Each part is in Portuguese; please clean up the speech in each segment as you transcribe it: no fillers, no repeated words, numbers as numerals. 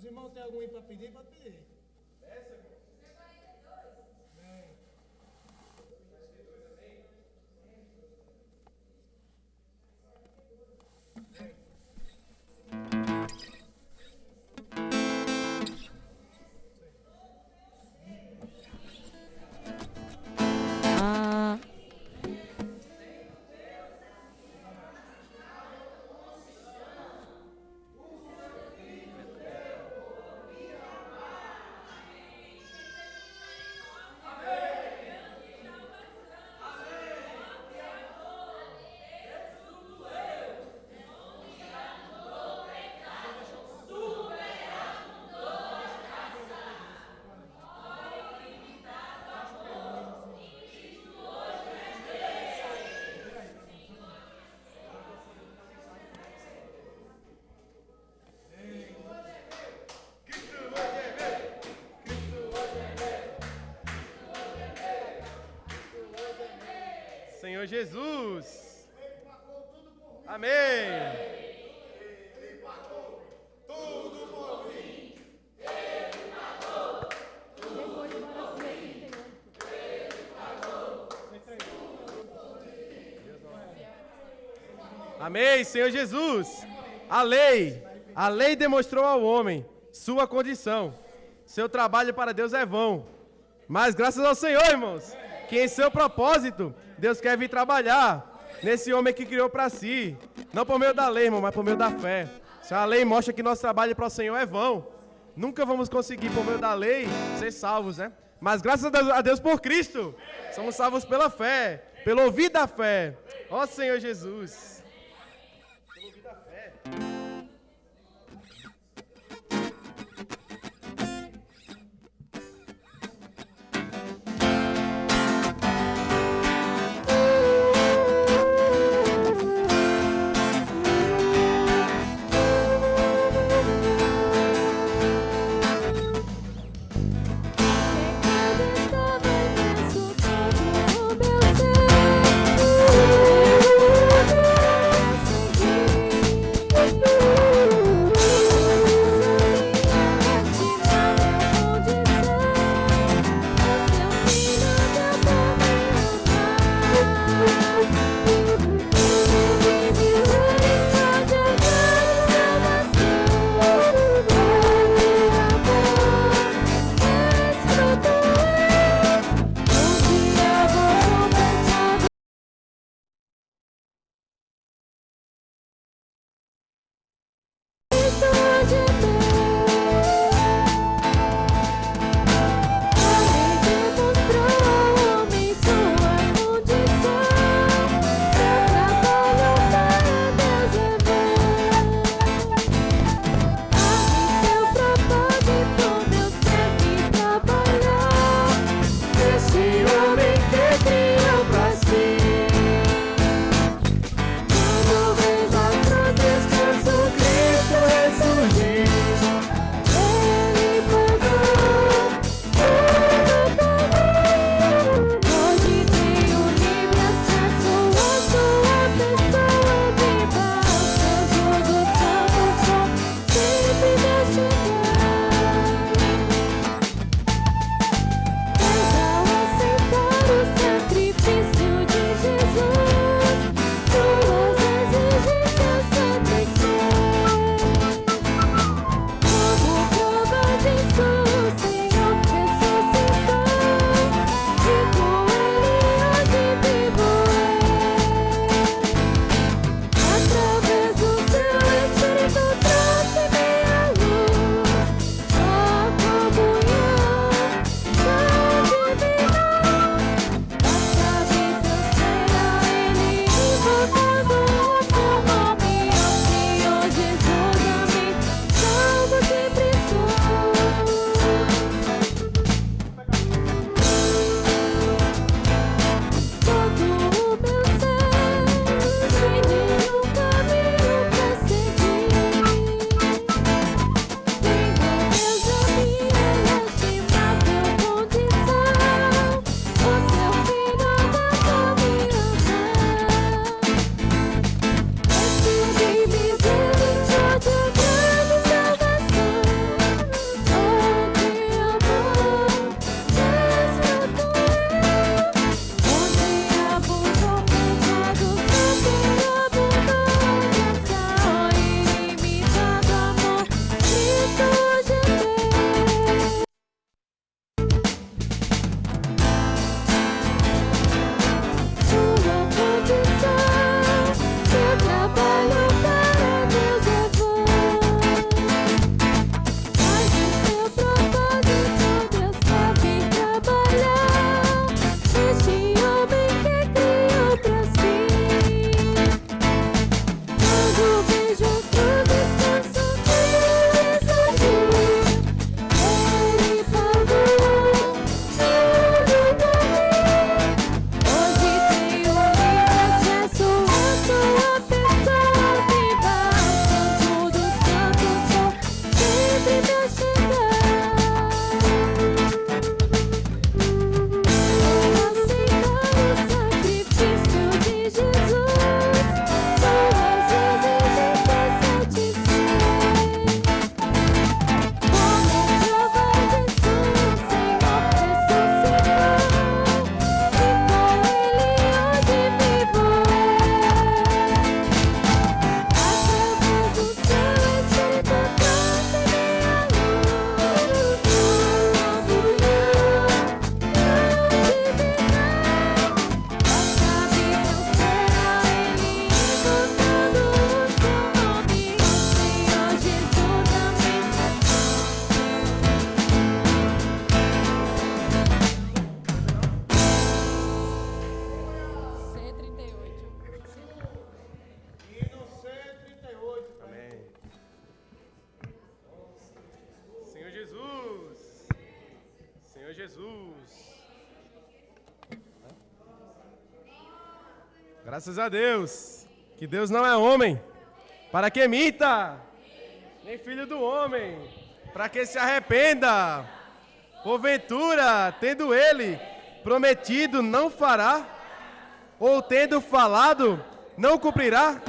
irmãos têm algum hino para pedir? Pode pedir. Senhor Jesus. Amém. Ele pagou tudo por mim. Ele pagou tudo por mim. Ele pagou tudo por mim. Amém, Senhor Jesus. A lei demonstrou ao homem sua condição. Seu trabalho para Deus é vão. Mas graças ao Senhor, irmãos, que em seu propósito, Deus quer vir trabalhar nesse homem que criou para si. Não por meio da lei, irmão, mas por meio da fé. Se a lei mostra que nosso trabalho para o Senhor é vão, nunca vamos conseguir, por meio da lei, ser salvos, né? Mas graças a Deus por Cristo, somos salvos pela fé, pelo ouvir da fé. Ó Senhor Jesus. Pelo ouvir da fé. Estava imenso todo o meu ser. Graças a Deus. Que Deus não é homem, para que minta, nem filho do homem, para que se arrependa. Porventura, tendo ele prometido, não fará, ou tendo falado, não cumprirá.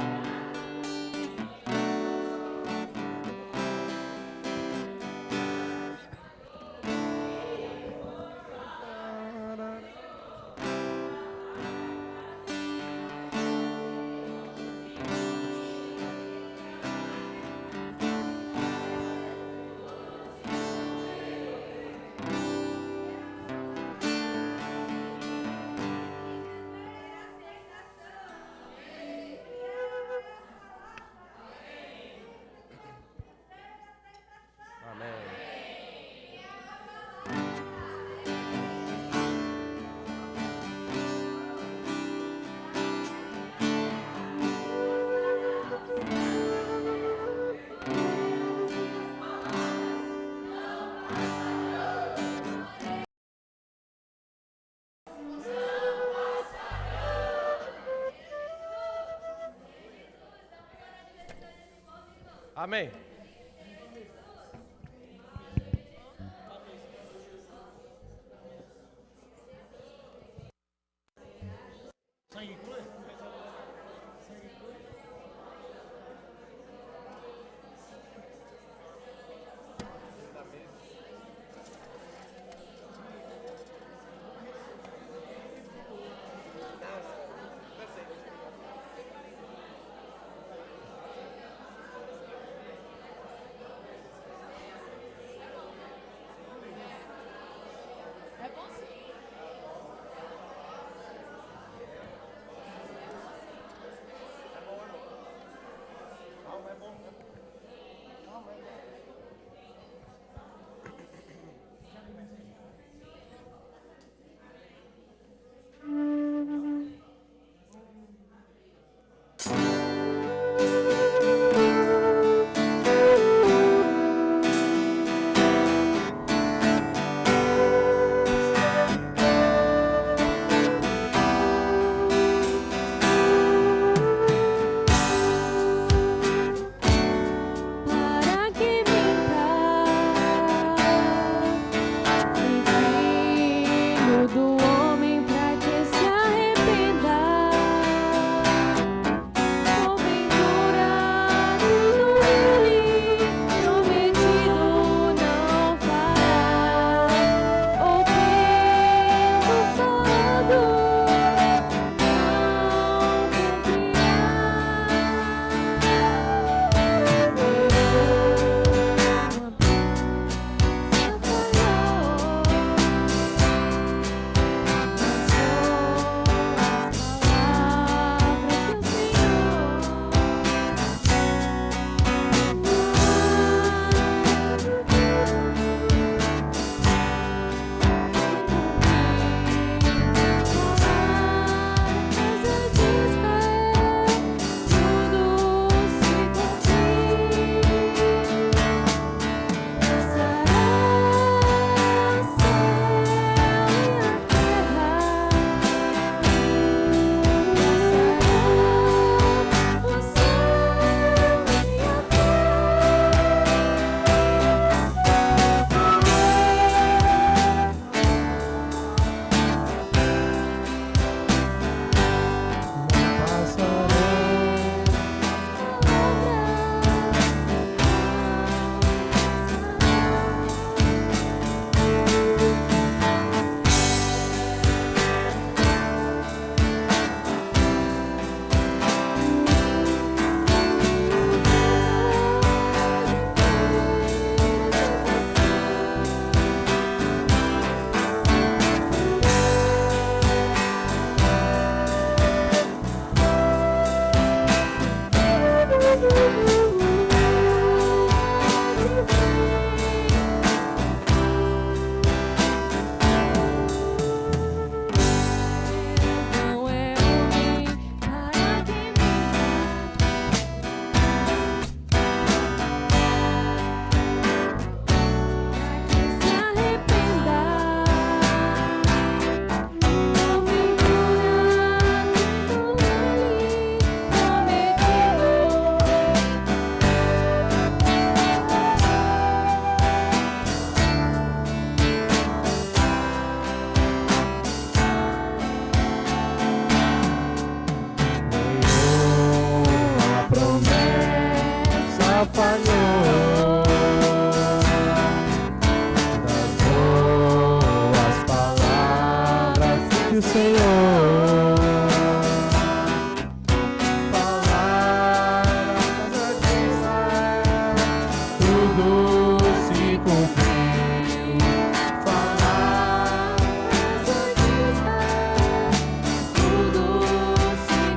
Amém. Sangue cruz? É bom sim. Para que tudo se cumpriu. Palavras tudo se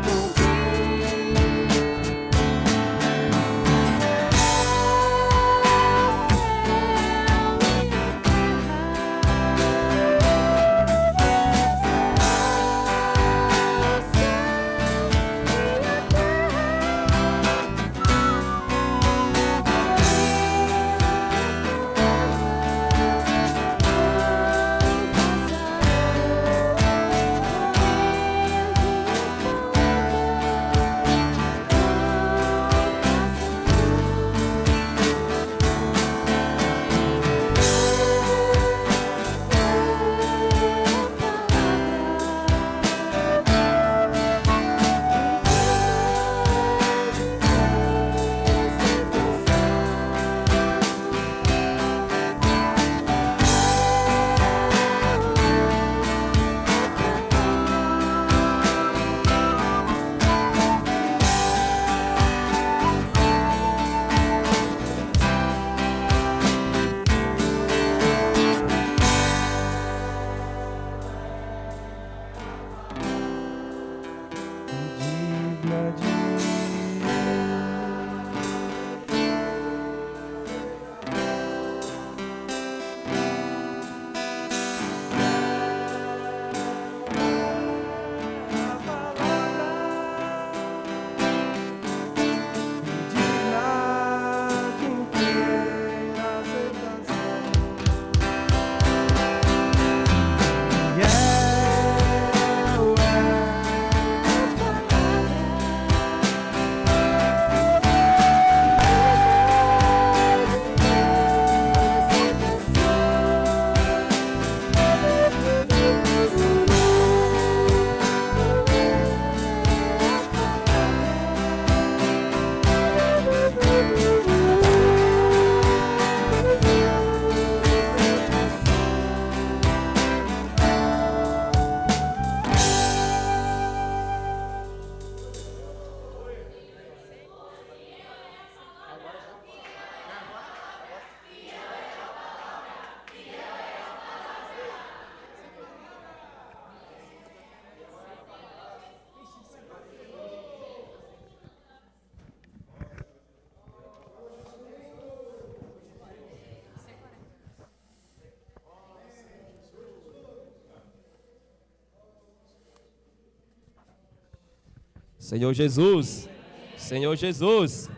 Senhor Jesus, Senhor Jesus,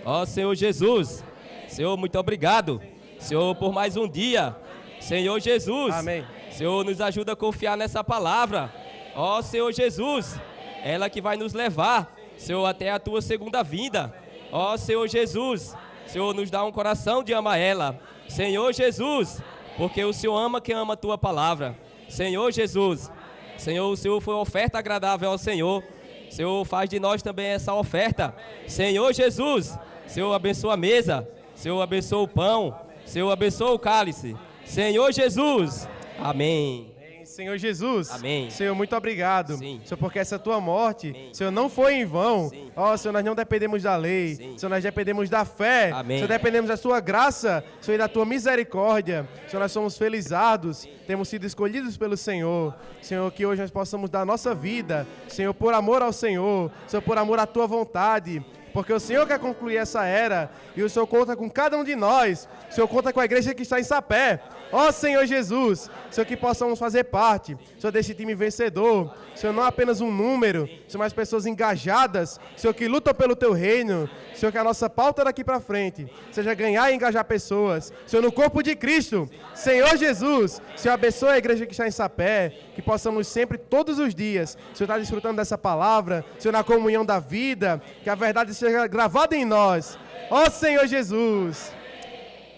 ó Senhor Jesus, Senhor, muito obrigado, Senhor, por mais um dia, Senhor Jesus, Amém. Senhor, nos ajuda a confiar nessa palavra, ó Senhor Jesus, ela que vai nos levar, Senhor, até a tua segunda vinda, ó Senhor Jesus, Senhor, nos dá um coração de amar ela, Senhor Jesus, porque o Senhor ama quem ama a tua palavra, Senhor Jesus, Senhor, o Senhor foi uma oferta agradável ao Senhor, Senhor, faz de nós também essa oferta. Senhor Jesus, Senhor, abençoa a mesa. Senhor, abençoa o pão. Senhor, abençoa o cálice. Senhor Jesus. Amém. Senhor Jesus, Amém. Senhor, muito obrigado, Sim. Senhor, porque essa tua morte, Sim. Senhor, não foi em vão, Sim. ó, Senhor, nós não dependemos da lei, Sim. Senhor, nós dependemos da fé, Amém. Senhor, dependemos da sua graça, Senhor, e da tua misericórdia, Senhor, nós somos felizados, temos sido escolhidos pelo Senhor, Senhor, que hoje nós possamos dar nossa vida, Senhor, por amor ao Senhor, Senhor, por amor à tua vontade, porque o Senhor quer concluir essa era, e o Senhor conta com cada um de nós, o Senhor conta com a igreja que está em Sapé, ó Senhor Jesus, Senhor, que possamos fazer parte, Senhor, desse time vencedor, Senhor, não apenas um número, Senhor, mas pessoas engajadas, Senhor, que lutam pelo teu reino, Senhor, que a nossa pauta daqui para frente seja ganhar e engajar pessoas, Senhor, no corpo de Cristo, Senhor Jesus, Senhor, abençoe a igreja que está em Sapé, que possamos sempre, todos os dias, Senhor, estar desfrutando dessa palavra, Senhor, na comunhão da vida, que a verdade seja gravada em nós, ó Senhor Jesus.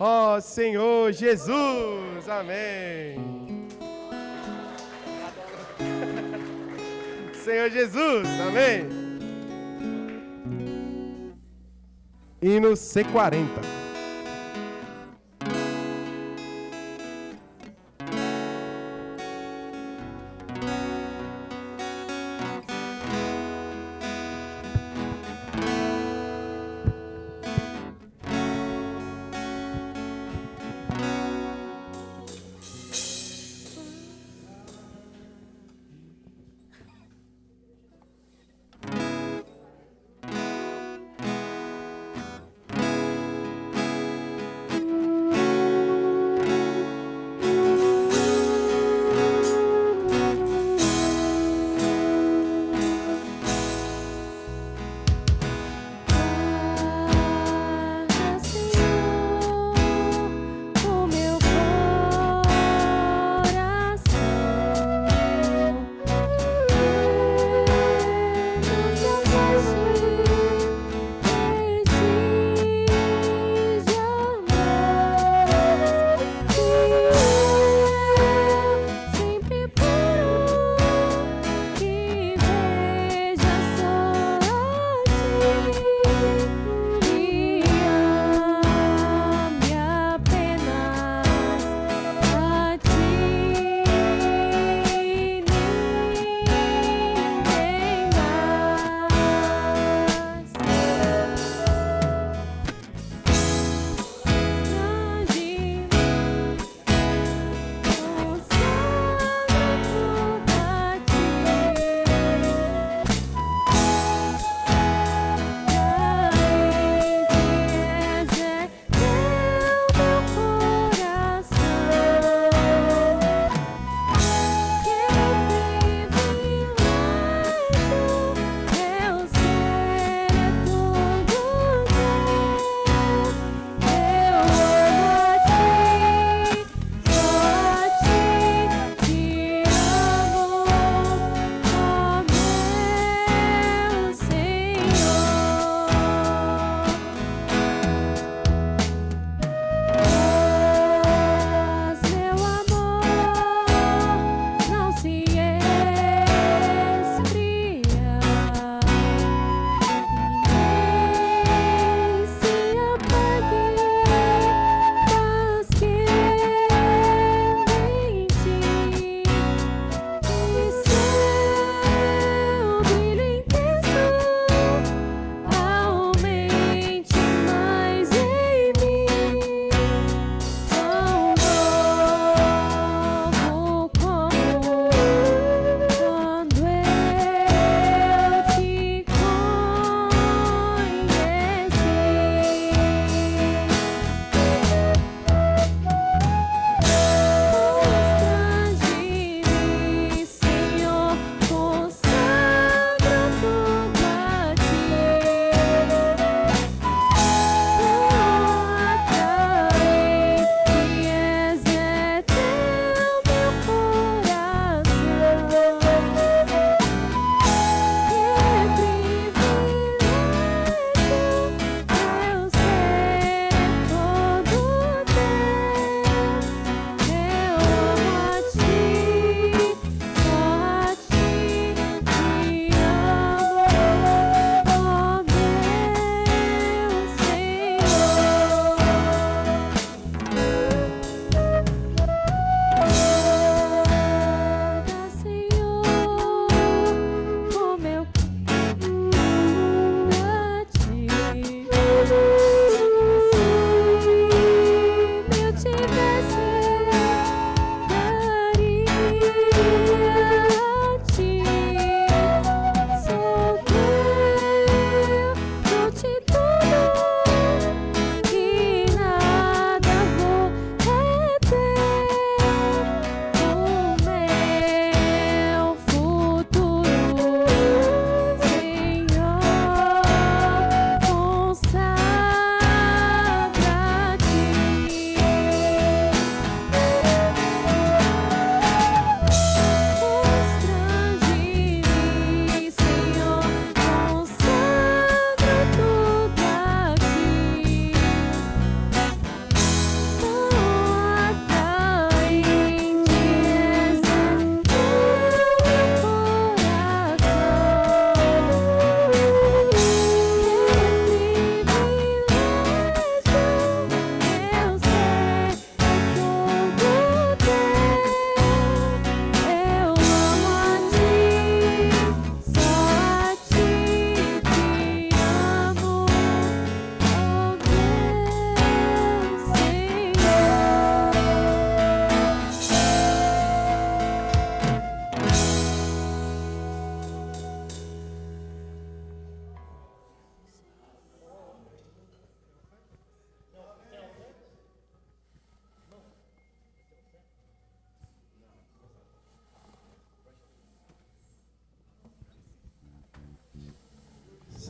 Ó Senhor Jesus, amém. Senhor Jesus, amém. Hino C40.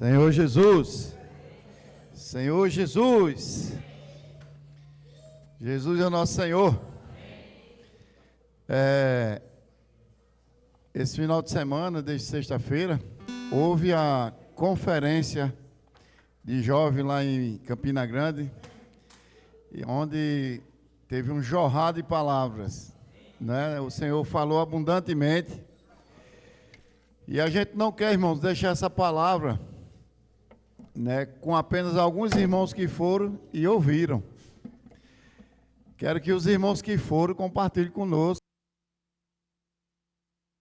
Senhor Jesus, Senhor Jesus, Jesus é o nosso Senhor. Esse final de semana, desde sexta-feira, houve a conferência de jovens lá em Campina Grande, onde teve um jorrar de palavras, né? O Senhor falou abundantemente, e a gente não quer, irmãos, deixar essa palavra, né, com apenas alguns irmãos que foram e ouviram. Quero que os irmãos que foram compartilhem conosco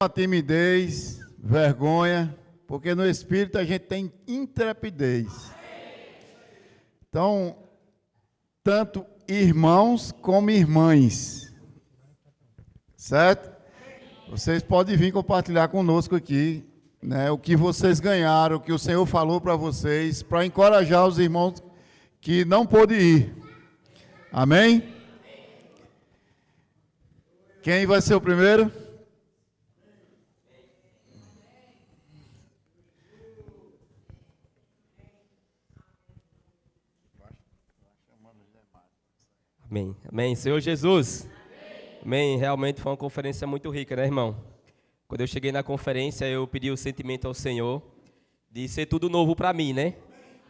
a timidez, vergonha, porque no Espírito a gente tem intrepidez. Então, tanto irmãos como irmãs, certo? Vocês podem vir compartilhar conosco aqui, né, o que vocês ganharam, o que o Senhor falou para vocês, para encorajar os irmãos que não pôde ir. Amém? Quem vai ser o primeiro? Amém. Amém. Senhor Jesus. Amém. Realmente foi uma conferência muito rica, né, irmão? Quando eu cheguei na conferência, eu pedi o sentimento ao Senhor de ser tudo novo para mim, né?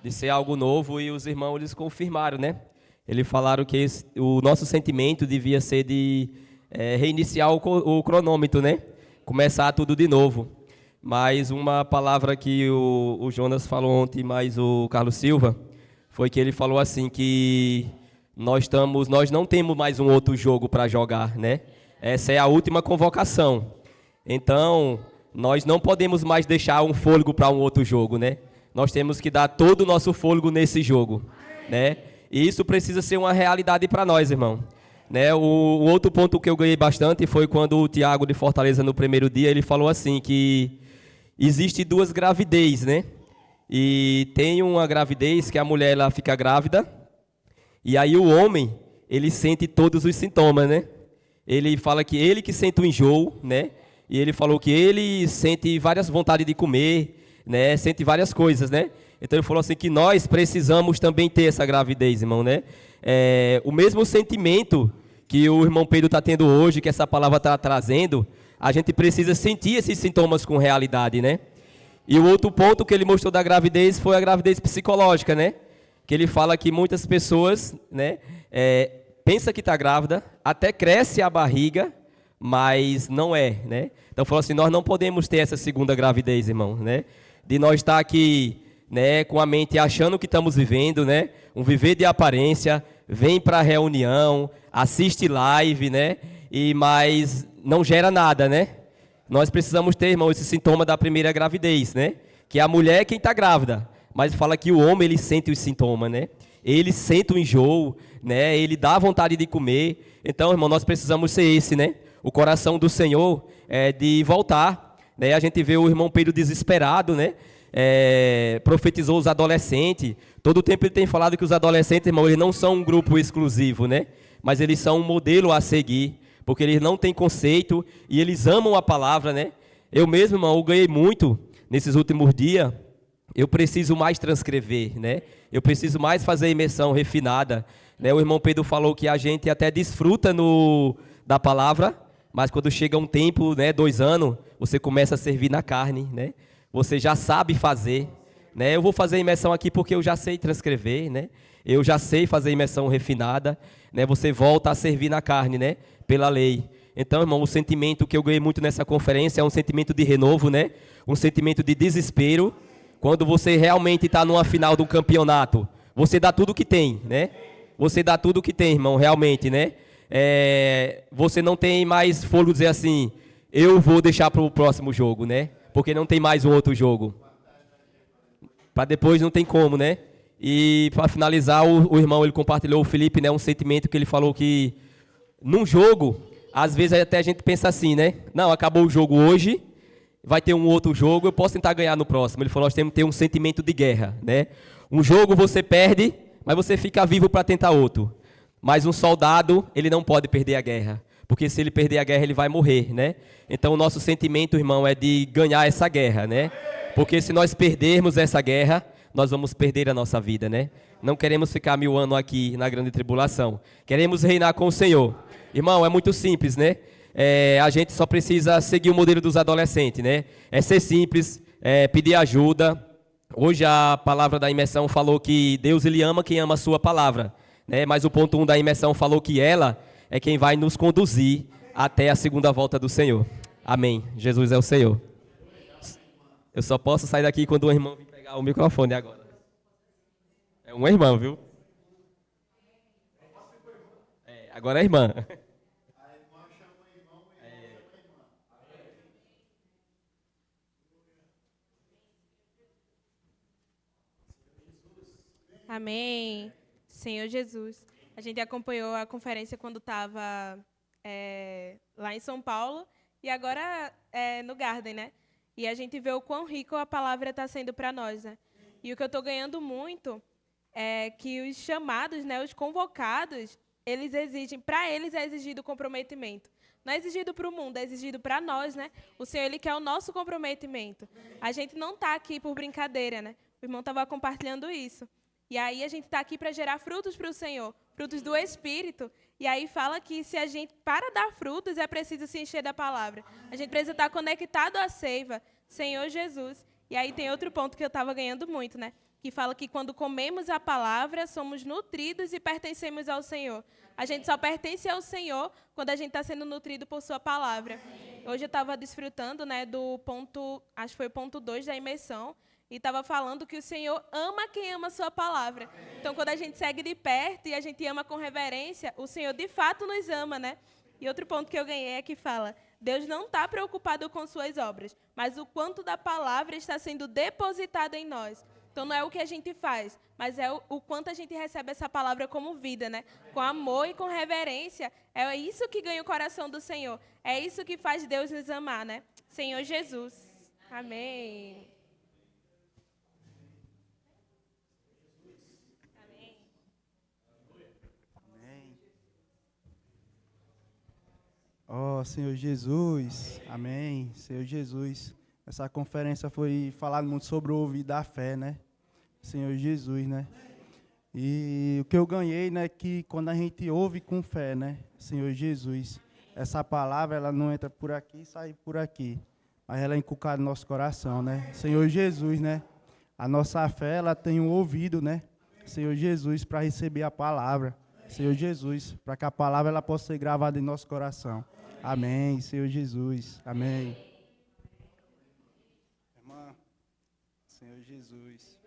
De ser algo novo, e os irmãos, eles confirmaram, né? Eles falaram que o nosso sentimento devia ser de reiniciar o cronômetro, né? Começar tudo de novo. Mas uma palavra que o Jonas falou ontem, mais o Carlos Silva, foi que ele falou assim que nós não temos mais um outro jogo para jogar, né? Essa é a última convocação. Então, nós não podemos mais deixar um fôlego para um outro jogo, né? Nós temos que dar todo o nosso fôlego nesse jogo, né? E isso precisa ser uma realidade para nós, irmão. Né? O outro ponto que eu ganhei bastante foi quando o Tiago de Fortaleza, no primeiro dia, ele falou assim que existe duas gravidez, né? E tem uma gravidez que a mulher ela fica grávida, e aí o homem, ele sente todos os sintomas, né? Ele fala que ele que sente o enjoo, né? E ele falou que ele sente várias vontades de comer, né? Sente várias coisas, né? Então ele falou assim que nós precisamos também ter essa gravidez, irmão, né? O mesmo sentimento que o irmão Pedro está tendo hoje, que essa palavra está trazendo, a gente precisa sentir esses sintomas com realidade, né? E o outro ponto que ele mostrou da gravidez foi a gravidez psicológica, né? Que ele fala que muitas pessoas, né, pensa que está grávida, até cresce a barriga, mas não é, né? Então falou assim, nós não podemos ter essa segunda gravidez, irmão, né? De nós estar aqui, né, com a mente achando que estamos vivendo, né? Um viver de aparência, vem para a reunião, assiste live, né? Mas não gera nada, né? Nós precisamos ter, irmão, esse sintoma da primeira gravidez, né? Que a mulher é quem está grávida, mas fala que o homem, ele sente os sintomas, né? Ele sente o enjoo, né? Ele dá vontade de comer. Então, irmão, nós precisamos ser esse, né? O coração do Senhor é de voltar, né? A gente vê o irmão Pedro desesperado, né? Profetizou os adolescentes. Todo o tempo ele tem falado que os adolescentes, irmão, eles não são um grupo exclusivo, né? Mas eles são um modelo a seguir, porque eles não têm conceito e eles amam a palavra, né? Eu mesmo, irmão, eu ganhei muito nesses últimos dias. Eu preciso mais transcrever, né? Eu preciso mais fazer imersão refinada, né? O irmão Pedro falou que a gente até desfruta da palavra, mas quando chega um tempo, né, 2 anos, você começa a servir na carne, né? Você já sabe fazer, né? Eu vou fazer imersão aqui porque eu já sei transcrever, né? Eu já sei fazer imersão refinada, né? Você volta a servir na carne, né? Pela lei. Então, irmão, o sentimento que eu ganhei muito nessa conferência é um sentimento de renovo, né? Um sentimento de desespero. Quando você realmente está numa final de um campeonato, você dá tudo o que tem, né? Você dá tudo o que tem, irmão, realmente, né? Você não tem mais fôlego dizer assim, eu vou deixar para o próximo jogo, né? Porque não tem mais um outro jogo. Para depois não tem como, né? E para finalizar, o irmão, ele compartilhou, o Felipe, né? Um sentimento que ele falou que num jogo, às vezes até a gente pensa assim, né? Não, acabou o jogo hoje, vai ter um outro jogo, eu posso tentar ganhar no próximo. Ele falou, nós temos que ter um sentimento de guerra, né? Um jogo você perde, mas você fica vivo para tentar outro. Mas um soldado, ele não pode perder a guerra, porque se ele perder a guerra, ele vai morrer, né? Então o nosso sentimento, irmão, é de ganhar essa guerra, né? Porque se nós perdermos essa guerra, nós vamos perder a nossa vida, né? Não queremos ficar 1000 anos aqui na grande tribulação. Queremos reinar com o Senhor. Irmão, é muito simples, né? A gente só precisa seguir o modelo dos adolescentes, né? É ser simples, pedir ajuda. Hoje a palavra da imersão falou que Deus ele ama quem ama a sua palavra, né? Mas o ponto 1 da imersão falou que ela é quem vai nos conduzir até a segunda volta do Senhor. Amém. Jesus é o Senhor. Eu só posso sair daqui quando o irmão vir pegar o microfone agora. É uma irmã, viu? Agora é irmã. Amém. Senhor Jesus. A gente acompanhou a conferência quando estava lá em São Paulo e agora no Garden, né? E a gente vê o quão rico a palavra está sendo para nós, né? E o que eu estou ganhando muito é que os chamados, né, os convocados, eles exigem, para eles é exigido comprometimento. Não é exigido para o mundo, é exigido para nós, né? O Senhor, Ele quer o nosso comprometimento. A gente não está aqui por brincadeira, né? O irmão estava compartilhando isso. E aí a gente está aqui para gerar frutos para o Senhor, frutos do Espírito. E aí fala que se a gente, para dar frutos, é preciso se encher da palavra. A gente precisa estar conectado à seiva, Senhor Jesus. E aí tem outro ponto que eu estava ganhando muito, né? Que fala que quando comemos a palavra, somos nutridos e pertencemos ao Senhor. A gente só pertence ao Senhor quando a gente está sendo nutrido por sua palavra. Hoje eu estava desfrutando, né, do ponto, acho que foi o ponto 2 da imersão, e estava falando que o Senhor ama quem ama a sua palavra. Então, quando a gente segue de perto e a gente ama com reverência, o Senhor de fato nos ama, né? E outro ponto que eu ganhei é que fala, Deus não está preocupado com suas obras, mas o quanto da palavra está sendo depositado em nós. Então, não é o que a gente faz, mas é o quanto a gente recebe essa palavra como vida, né? Com amor e com reverência. É isso que ganha o coração do Senhor. É isso que faz Deus nos amar, né? Senhor Jesus. Amém. Ó Senhor Jesus, amém, Senhor Jesus. Essa conferência foi falado muito sobre o ouvir da fé, né? Senhor Jesus, né? E o que eu ganhei, né, que quando a gente ouve com fé, né, Senhor Jesus, essa palavra, ela não entra por aqui e sai por aqui, mas ela é inculcada no nosso coração, né? Senhor Jesus, né? A nossa fé, ela tem um ouvido, né? Senhor Jesus, para receber a palavra. Senhor Jesus, para que a palavra ela possa ser gravada em nosso coração. Amém, Senhor Jesus. Amém. Irmã, Senhor Jesus.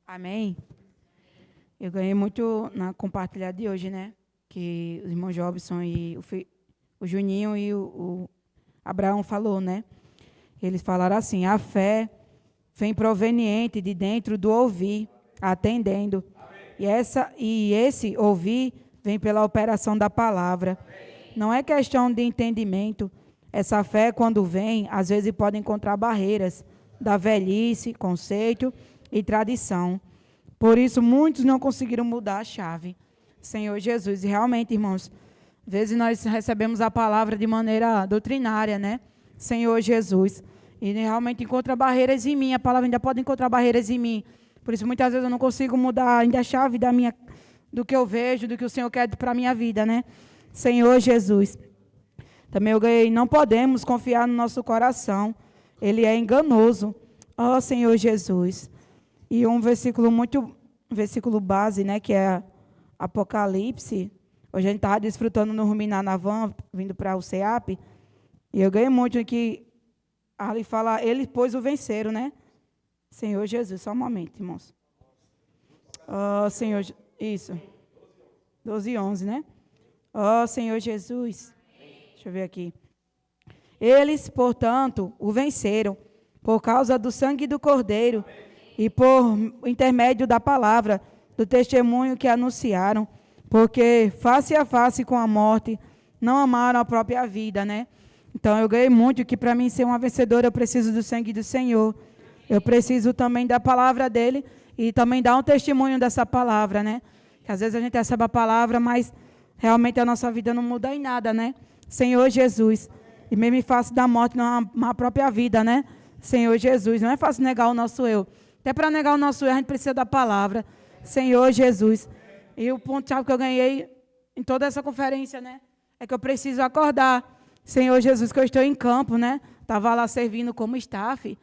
Amém. Eu ganhei muito na compartilhada de hoje, né? Que o irmão Jobson e o Juninho e o Abraão falou, né? Eles falaram assim, a fé vem proveniente de dentro do ouvir, atendendo. E esse ouvir vem pela operação da palavra. Não é questão de entendimento. Essa fé, quando vem, às vezes pode encontrar barreiras da velhice, conceito e tradição. Por isso, muitos não conseguiram mudar a chave. Senhor Jesus, e realmente, irmãos, às vezes nós recebemos a palavra de maneira doutrinária, né? Senhor Jesus, e realmente encontra barreiras em mim, a palavra ainda pode encontrar barreiras em mim. Por isso, muitas vezes eu não consigo mudar ainda a chave do que eu vejo, do que o Senhor quer para a minha vida, né? Senhor Jesus. Também eu ganhei, não podemos confiar no nosso coração. Ele é enganoso. Ó Senhor Jesus. E um versículo base, né, que é Apocalipse. Hoje a gente estava desfrutando no Ruminar na van, vindo para o CEAP. E eu ganhei muito que ali fala, eles pois o venceram, né? Senhor Jesus, só um momento, irmãos. Senhor, isso. 12 e 11, né? Senhor Jesus. Deixa eu ver aqui. Eles, portanto, o venceram, por causa do sangue do Cordeiro e por intermédio da palavra, do testemunho que anunciaram, porque face a face com a morte, não amaram a própria vida, né? Então, eu ganhei muito que para mim ser uma vencedora, eu preciso do sangue do Senhor. Eu preciso também da palavra dele e também dar um testemunho dessa palavra, né? Que às vezes a gente recebe a palavra, mas realmente a nossa vida não muda em nada, né? Senhor Jesus. E mesmo fácil da morte na própria vida, né? Senhor Jesus. Não é fácil negar o nosso eu. Até para negar o nosso eu, a gente precisa da palavra. Senhor Jesus. E o ponto-chave que eu ganhei em toda essa conferência, né? É que eu preciso acordar. Senhor Jesus, que eu estou em campo, né? Estava lá servindo como staff.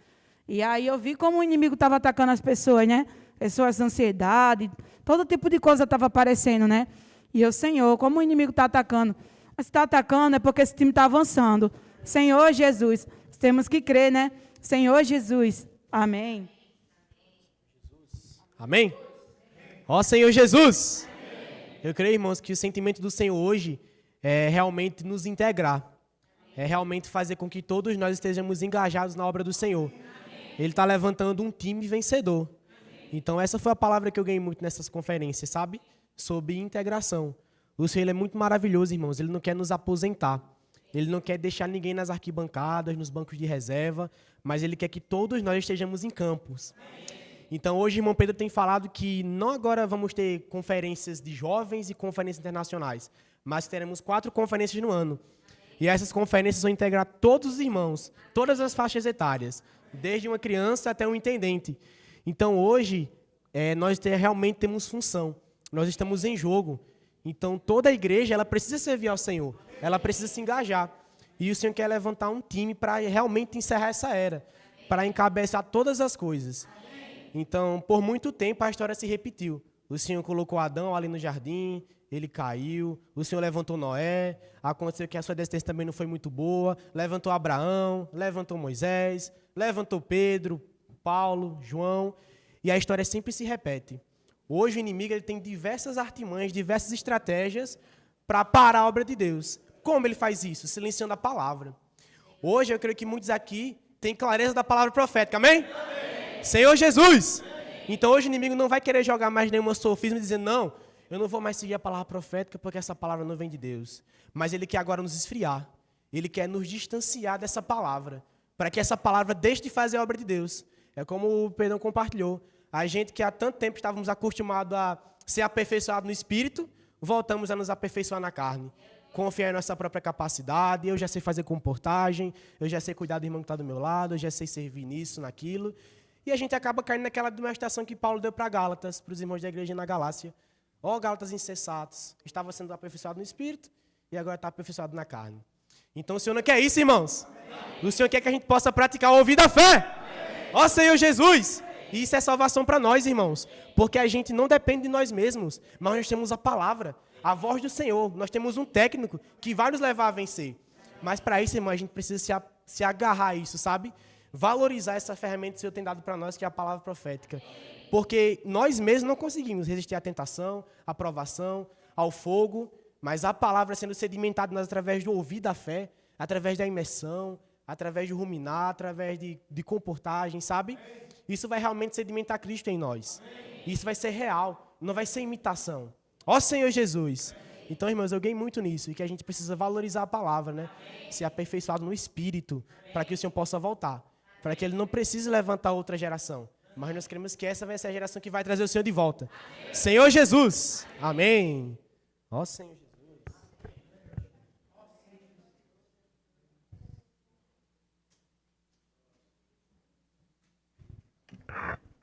E aí eu vi como o inimigo estava atacando as pessoas, né? Pessoas, ansiedade, todo tipo de coisa estava aparecendo, né? E eu, Senhor, como o inimigo está atacando? Mas se está atacando é porque esse time está avançando. Senhor Jesus, temos que crer, né? Senhor Jesus. Amém. Amém? Ó Senhor Jesus. Eu creio, irmãos, que o sentimento do Senhor hoje é realmente nos integrar. É realmente fazer com que todos nós estejamos engajados na obra do Senhor. Ele está levantando um time vencedor. Então, essa foi a palavra que eu ganhei muito nessas conferências, sabe? Sobre integração. O Senhor ele é muito maravilhoso, irmãos. Ele não quer nos aposentar. Ele não quer deixar ninguém nas arquibancadas, nos bancos de reserva, mas Ele quer que todos nós estejamos em campos. Então, hoje, o irmão Pedro tem falado que não agora vamos ter conferências de jovens e conferências internacionais, mas teremos 4 conferências no ano. E essas conferências vão integrar todos os irmãos, todas as faixas etárias, desde uma criança até um intendente. Então, hoje, nós realmente temos função. Nós estamos em jogo. Então, toda a igreja ela precisa servir ao Senhor. Ela precisa se engajar. E o Senhor quer levantar um time para realmente encerrar essa era, para encabeçar todas as coisas. Então, por muito tempo, a história se repetiu. O Senhor colocou Adão ali no jardim, ele caiu, o Senhor levantou Noé, aconteceu que a sua descendência também não foi muito boa, levantou Abraão, levantou Moisés, levantou Pedro, Paulo, João, e a história sempre se repete. Hoje o inimigo ele tem diversas artimanhas, diversas estratégias para parar a obra de Deus. Como ele faz isso? Silenciando a palavra. Hoje eu creio que muitos aqui têm clareza da palavra profética, amém? Amém. Senhor Jesus! Então hoje o inimigo não vai querer jogar mais nenhuma sofisma dizendo, não, eu não vou mais seguir a palavra profética porque essa palavra não vem de Deus. Mas ele quer agora nos esfriar. Ele quer nos distanciar dessa palavra, para que essa palavra deixe de fazer a obra de Deus. É como o Pedro compartilhou. A gente que há tanto tempo estávamos acostumados a ser aperfeiçoados no espírito, voltamos a nos aperfeiçoar na carne. Confiar em nossa própria capacidade, eu já sei fazer comportagem, eu já sei cuidar do irmão que está do meu lado, eu já sei servir nisso, naquilo. E a gente acaba caindo naquela demonstração que Paulo deu para Gálatas, para os irmãos da igreja na Galácia. Ó Gálatas insensatos, estava sendo aperfeiçoado no espírito e agora está aperfeiçoado na carne. Então o Senhor não quer isso, irmãos. O Senhor quer que a gente possa praticar o ouvir da fé. Ó Senhor Jesus. E isso é salvação para nós, irmãos. Porque a gente não depende de nós mesmos, mas nós temos a palavra, a voz do Senhor. Nós temos um técnico que vai nos levar a vencer. Mas para isso, irmão, a gente precisa se agarrar a isso, sabe? Valorizar essa ferramenta que o Senhor tem dado para nós, que é a palavra profética. Porque nós mesmos não conseguimos resistir à tentação, à provação, ao fogo, mas a palavra sendo sedimentada nós através do ouvir da fé, através da imersão, através de ruminar, através de comportagem, sabe? Isso vai realmente sedimentar Cristo em nós. Isso vai ser real, não vai ser imitação. Ó Senhor Jesus! Então, irmãos, eu ganhei muito nisso, e que a gente precisa valorizar a palavra, né? Ser aperfeiçoado no espírito, para que o Senhor possa voltar. Para que Ele não precise levantar outra geração. Mas nós queremos que essa vai ser a geração que vai trazer o Senhor de volta. Senhor Jesus! Amém! Ó Senhor Jesus!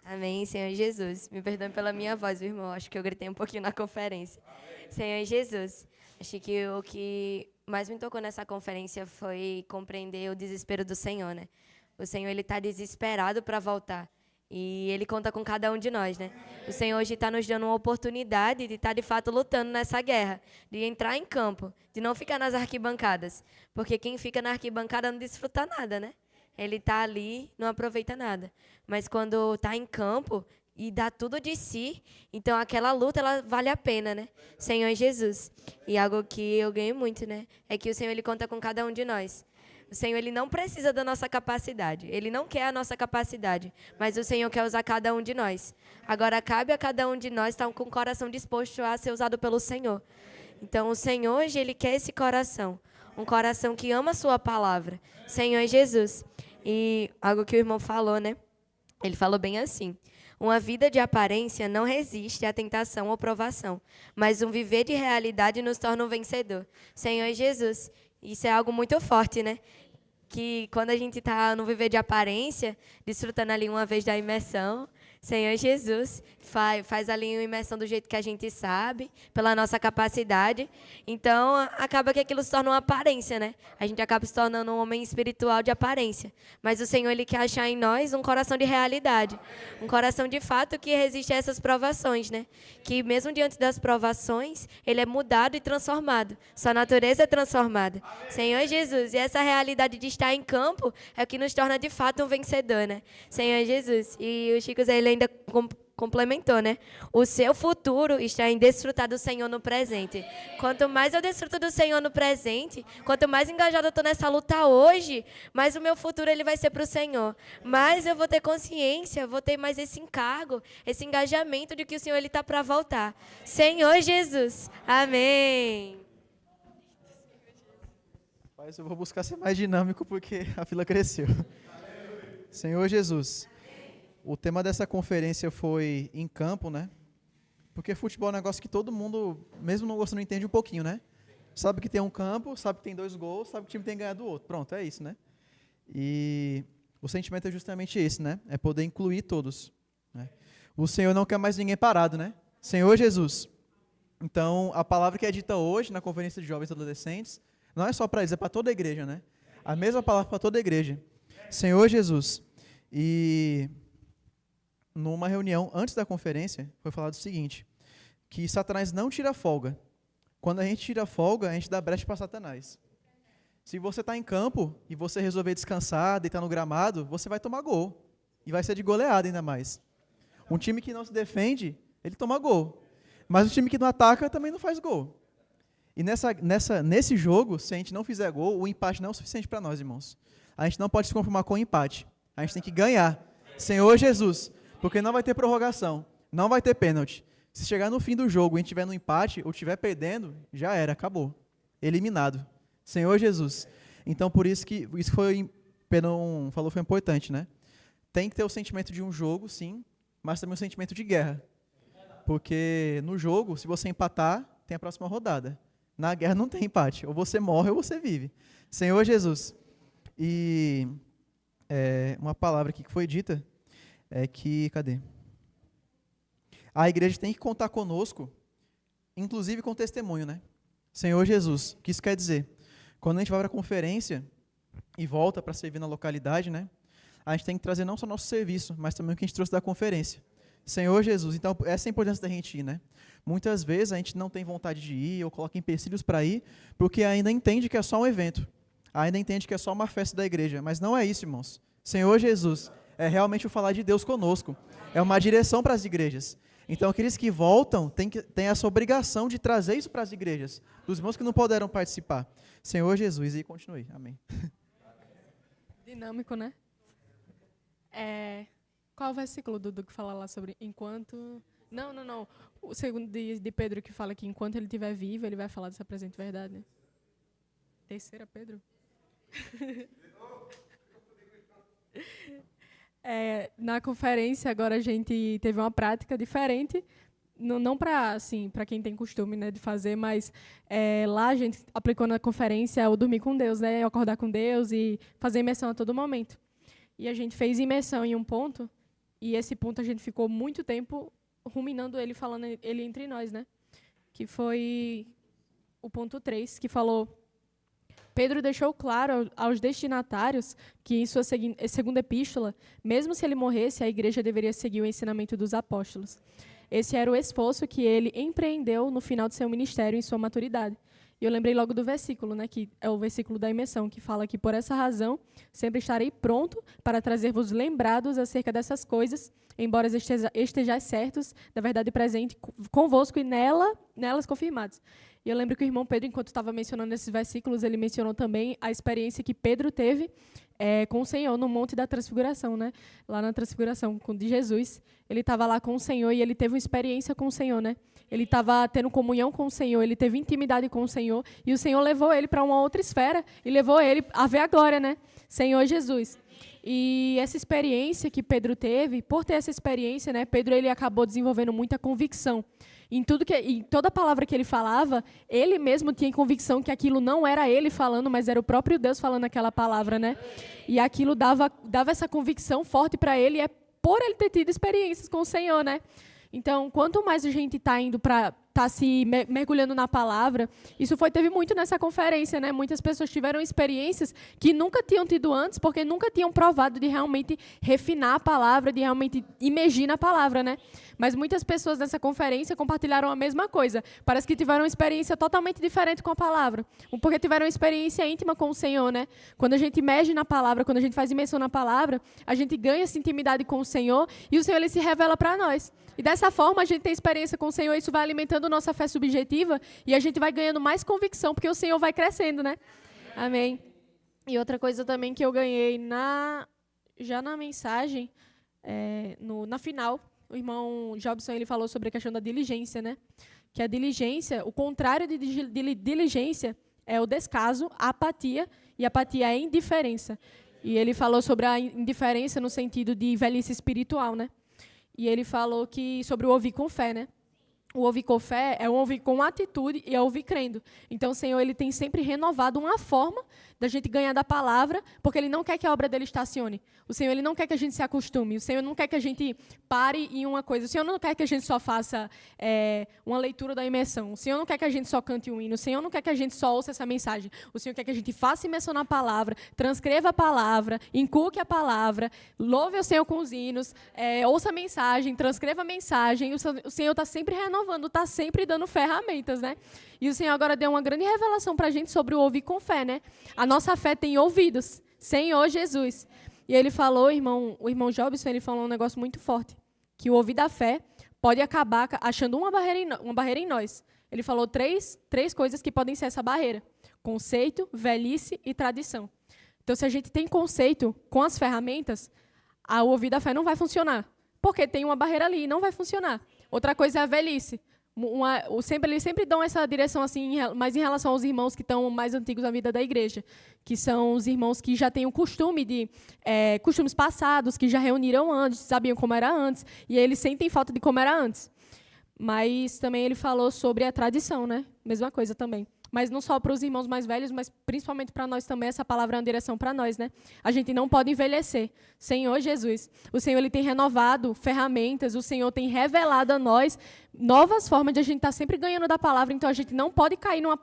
Amém, Senhor Jesus. Me perdoe pela minha voz, meu irmão. Acho que eu gritei um pouquinho na conferência. Senhor Jesus, acho que o que mais me tocou nessa conferência foi compreender o desespero do Senhor, né? O Senhor, Ele está desesperado para voltar. E Ele conta com cada um de nós, né? O Senhor hoje está nos dando uma oportunidade de estar, de fato, lutando nessa guerra. De entrar em campo, de não ficar nas arquibancadas. Porque quem fica na arquibancada não desfruta nada, né? Ele está ali, não aproveita nada. Mas quando está em campo e dá tudo de si, então aquela luta, ela vale a pena, né? Senhor Jesus. E algo que eu ganhei muito, né? É que o Senhor, Ele conta com cada um de nós. O Senhor, Ele não precisa da nossa capacidade. Ele não quer a nossa capacidade. Mas o Senhor quer usar cada um de nós. Agora, cabe a cada um de nós estar com o coração disposto a ser usado pelo Senhor. Então, o Senhor, hoje, Ele quer esse coração. Um coração que ama a sua palavra. Senhor Jesus. E algo que o irmão falou, né? Ele falou bem assim. Uma vida de aparência não resiste à tentação ou provação. Mas um viver de realidade nos torna um vencedor. Senhor Jesus. Isso é algo muito forte, né? Que quando a gente está no viver de aparência, desfrutando ali uma vez da imersão, Senhor Jesus, faz ali uma imersão do jeito que a gente sabe, pela nossa capacidade. Então, acaba que aquilo se torna uma aparência, né? A gente acaba se tornando um homem espiritual de aparência. Mas o Senhor, Ele quer achar em nós um coração de realidade. Um coração de fato que resiste a essas provações, né? Que mesmo diante das provações, Ele é mudado e transformado. Sua natureza é transformada. Senhor Jesus, e essa realidade de estar em campo é o que nos torna de fato um vencedor, né? Senhor Jesus. E o Chico Zé, ele ainda complementou, né? O seu futuro está em desfrutar do Senhor no presente. Quanto mais eu desfruto do Senhor no presente, quanto mais engajada eu estou nessa luta hoje, mais o meu futuro ele vai ser para o Senhor. Mais eu vou ter consciência, vou ter mais esse encargo, esse engajamento de que o Senhor ele está para voltar. Senhor Jesus. Amém. Mas eu vou buscar ser mais dinâmico porque a fila cresceu. Senhor Jesus. O tema dessa conferência foi em campo, né? Porque futebol é um negócio que todo mundo, mesmo não gostando, entende um pouquinho, né? Sabe que tem um campo, sabe que tem 2 gols, sabe que o time tem que ganhar do outro. Pronto, é isso, né? E o sentimento é justamente esse, né? É poder incluir todos, né? O Senhor não quer mais ninguém parado, né? Senhor Jesus. Então, a palavra que é dita hoje na conferência de jovens e adolescentes, não é só para eles, é para toda a igreja, né? A mesma palavra para toda a igreja. Senhor Jesus. E numa reunião antes da conferência, foi falado o seguinte, que Satanás não tira folga. Quando a gente tira folga, a gente dá brecha para Satanás. Se você está em campo e você resolver descansar, deitar no gramado, você vai tomar gol. E vai ser de goleada ainda mais. Um time que não se defende, ele toma gol. Mas o time que não ataca também não faz gol. E nesse jogo, se a gente não fizer gol, o empate não é o suficiente para nós, irmãos. A gente não pode se conformar com o empate. A gente tem que ganhar. Senhor Jesus. Porque não vai ter prorrogação, não vai ter pênalti. Se chegar no fim do jogo e a gente estiver no empate ou estiver perdendo, já era, acabou. Eliminado. Senhor Jesus. Então, por isso que isso foi, Pedro falou, foi importante, né? Tem que ter o sentimento de um jogo, sim, mas também o sentimento de guerra. Porque no jogo, se você empatar, tem a próxima rodada. Na guerra não tem empate. Ou você morre ou você vive. Senhor Jesus. E uma palavra aqui que foi dita, é que, cadê? A igreja tem que contar conosco, inclusive com testemunho, né? Senhor Jesus, o que isso quer dizer? Quando a gente vai para a conferência e volta para servir na localidade, né? A gente tem que trazer não só nosso serviço, mas também o que a gente trouxe da conferência. Senhor Jesus, então essa é a importância da gente ir, né? Muitas vezes a gente não tem vontade de ir ou coloca empecilhos para ir, porque ainda entende que é só um evento, ainda entende que é só uma festa da igreja, mas não é isso, irmãos. Senhor Jesus, é realmente o falar de Deus conosco. É uma direção para as igrejas. Então, aqueles que voltam têm essa obrigação de trazer isso para as igrejas. Dos irmãos que não puderam participar. Senhor Jesus, e continue. Amém. Dinâmico, né? Qual o versículo, Dudu, que fala lá sobre enquanto... Não. O segundo de Pedro que fala que enquanto ele estiver vivo, ele vai falar dessa presente verdade, né? 3 Pedro? Na conferência, agora a gente teve uma prática diferente, não para assim, para quem tem costume, né, de fazer, mas lá a gente aplicou na conferência o dormir com Deus, né, acordar com Deus e fazer imersão a todo momento. E a gente fez imersão em um ponto, e esse ponto a gente ficou muito tempo ruminando ele, falando ele entre nós, né, que foi o ponto 3, que falou... Pedro deixou claro aos destinatários que, em sua segunda epístola, mesmo se ele morresse, a igreja deveria seguir o ensinamento dos apóstolos. Esse era o esforço que ele empreendeu no final de seu ministério em sua maturidade. E eu lembrei logo do versículo, né, que é o versículo da imersão, que fala que, por essa razão, sempre estarei pronto para trazer-vos lembrados acerca dessas coisas, embora estejais certos da verdade presente convosco e nelas confirmados. E eu lembro que o irmão Pedro, enquanto estava mencionando esses versículos, ele mencionou também a experiência que Pedro teve com o Senhor no Monte da Transfiguração, né? Lá na Transfiguração de Jesus. Ele estava lá com o Senhor e ele teve uma experiência com o Senhor, né? Ele estava tendo comunhão com o Senhor, ele teve intimidade com o Senhor, e o Senhor levou ele para uma outra esfera e levou ele a ver a glória, né? Senhor Jesus. E essa experiência que Pedro teve, por ter essa experiência, né, Pedro ele acabou desenvolvendo muita convicção. Em toda palavra que ele falava, ele mesmo tinha convicção que aquilo não era ele falando, mas era o próprio Deus falando aquela palavra, né? E aquilo dava essa convicção forte para ele, é por ele ter tido experiências com o Senhor, né? Então, quanto mais a gente está indo para se mergulhando na palavra, isso teve muito nessa conferência, né? Muitas pessoas tiveram experiências que nunca tinham tido antes, porque nunca tinham provado de realmente refinar a palavra, de realmente imergir na palavra, né? Mas muitas pessoas nessa conferência compartilharam a mesma coisa. Parece que tiveram uma experiência totalmente diferente com a palavra, porque tiveram uma experiência íntima com o Senhor, né? Quando a gente imerge na palavra, quando a gente faz imersão na palavra, a gente ganha essa intimidade com o Senhor e o Senhor ele se revela para nós. E dessa forma a gente tem experiência com o Senhor, isso vai alimentando nossa fé subjetiva e a gente vai ganhando mais convicção, porque o Senhor vai crescendo, né? Amém. E outra coisa também que eu ganhei já na mensagem, na final, o irmão Jobson ele falou sobre a questão da diligência, né? Que a diligência, o contrário de diligência é o descaso, a apatia, e a apatia é a indiferença. E ele falou sobre a indiferença no sentido de velhice espiritual, né? E ele falou sobre o ouvir com fé, né? O ouvir com fé é um ouvir com atitude e é ouvir crendo. Então, o Senhor ele tem sempre renovado uma forma da gente ganhar da palavra, porque Ele não quer que a obra dele estacione. O Senhor ele não quer que a gente se acostume. O Senhor não quer que a gente pare em uma coisa. O Senhor não quer que a gente só faça uma leitura da imersão. O Senhor não quer que a gente só cante um hino. O Senhor não quer que a gente só ouça essa mensagem. O Senhor quer que a gente faça imersão na palavra, transcreva a palavra, inculque a palavra, louve o Senhor com os hinos, ouça a mensagem, transcreva a mensagem. O Senhor está sempre renovando, está sempre dando ferramentas, né? E o Senhor agora deu uma grande revelação para a gente sobre o ouvir com fé, né? A nossa fé tem ouvidos, Senhor Jesus. E ele falou, o irmão Jobson, ele falou um negócio muito forte, que o ouvir da fé pode acabar achando uma barreira em nós. Ele falou três coisas que podem ser essa barreira: conceito, velhice e tradição. Então, se a gente tem conceito com as ferramentas, o ouvir da fé não vai funcionar, porque tem uma barreira ali e não vai funcionar. Outra coisa é a velhice. Eles sempre dão essa direção assim, mas em relação aos irmãos que estão mais antigos na vida da igreja, que são os irmãos que já têm o costume de costumes passados, que já reuniram antes, sabiam como era antes, e eles sentem falta de como era antes. Mas também ele falou sobre a tradição, né? Mesma coisa também. Mas não só para os irmãos mais velhos, mas principalmente para nós também, essa palavra é uma direção para nós, né? A gente não pode envelhecer. Senhor Jesus, o Senhor ele tem renovado ferramentas, o Senhor tem revelado a nós novas formas de a gente estar sempre ganhando da palavra, então a gente não pode cair numa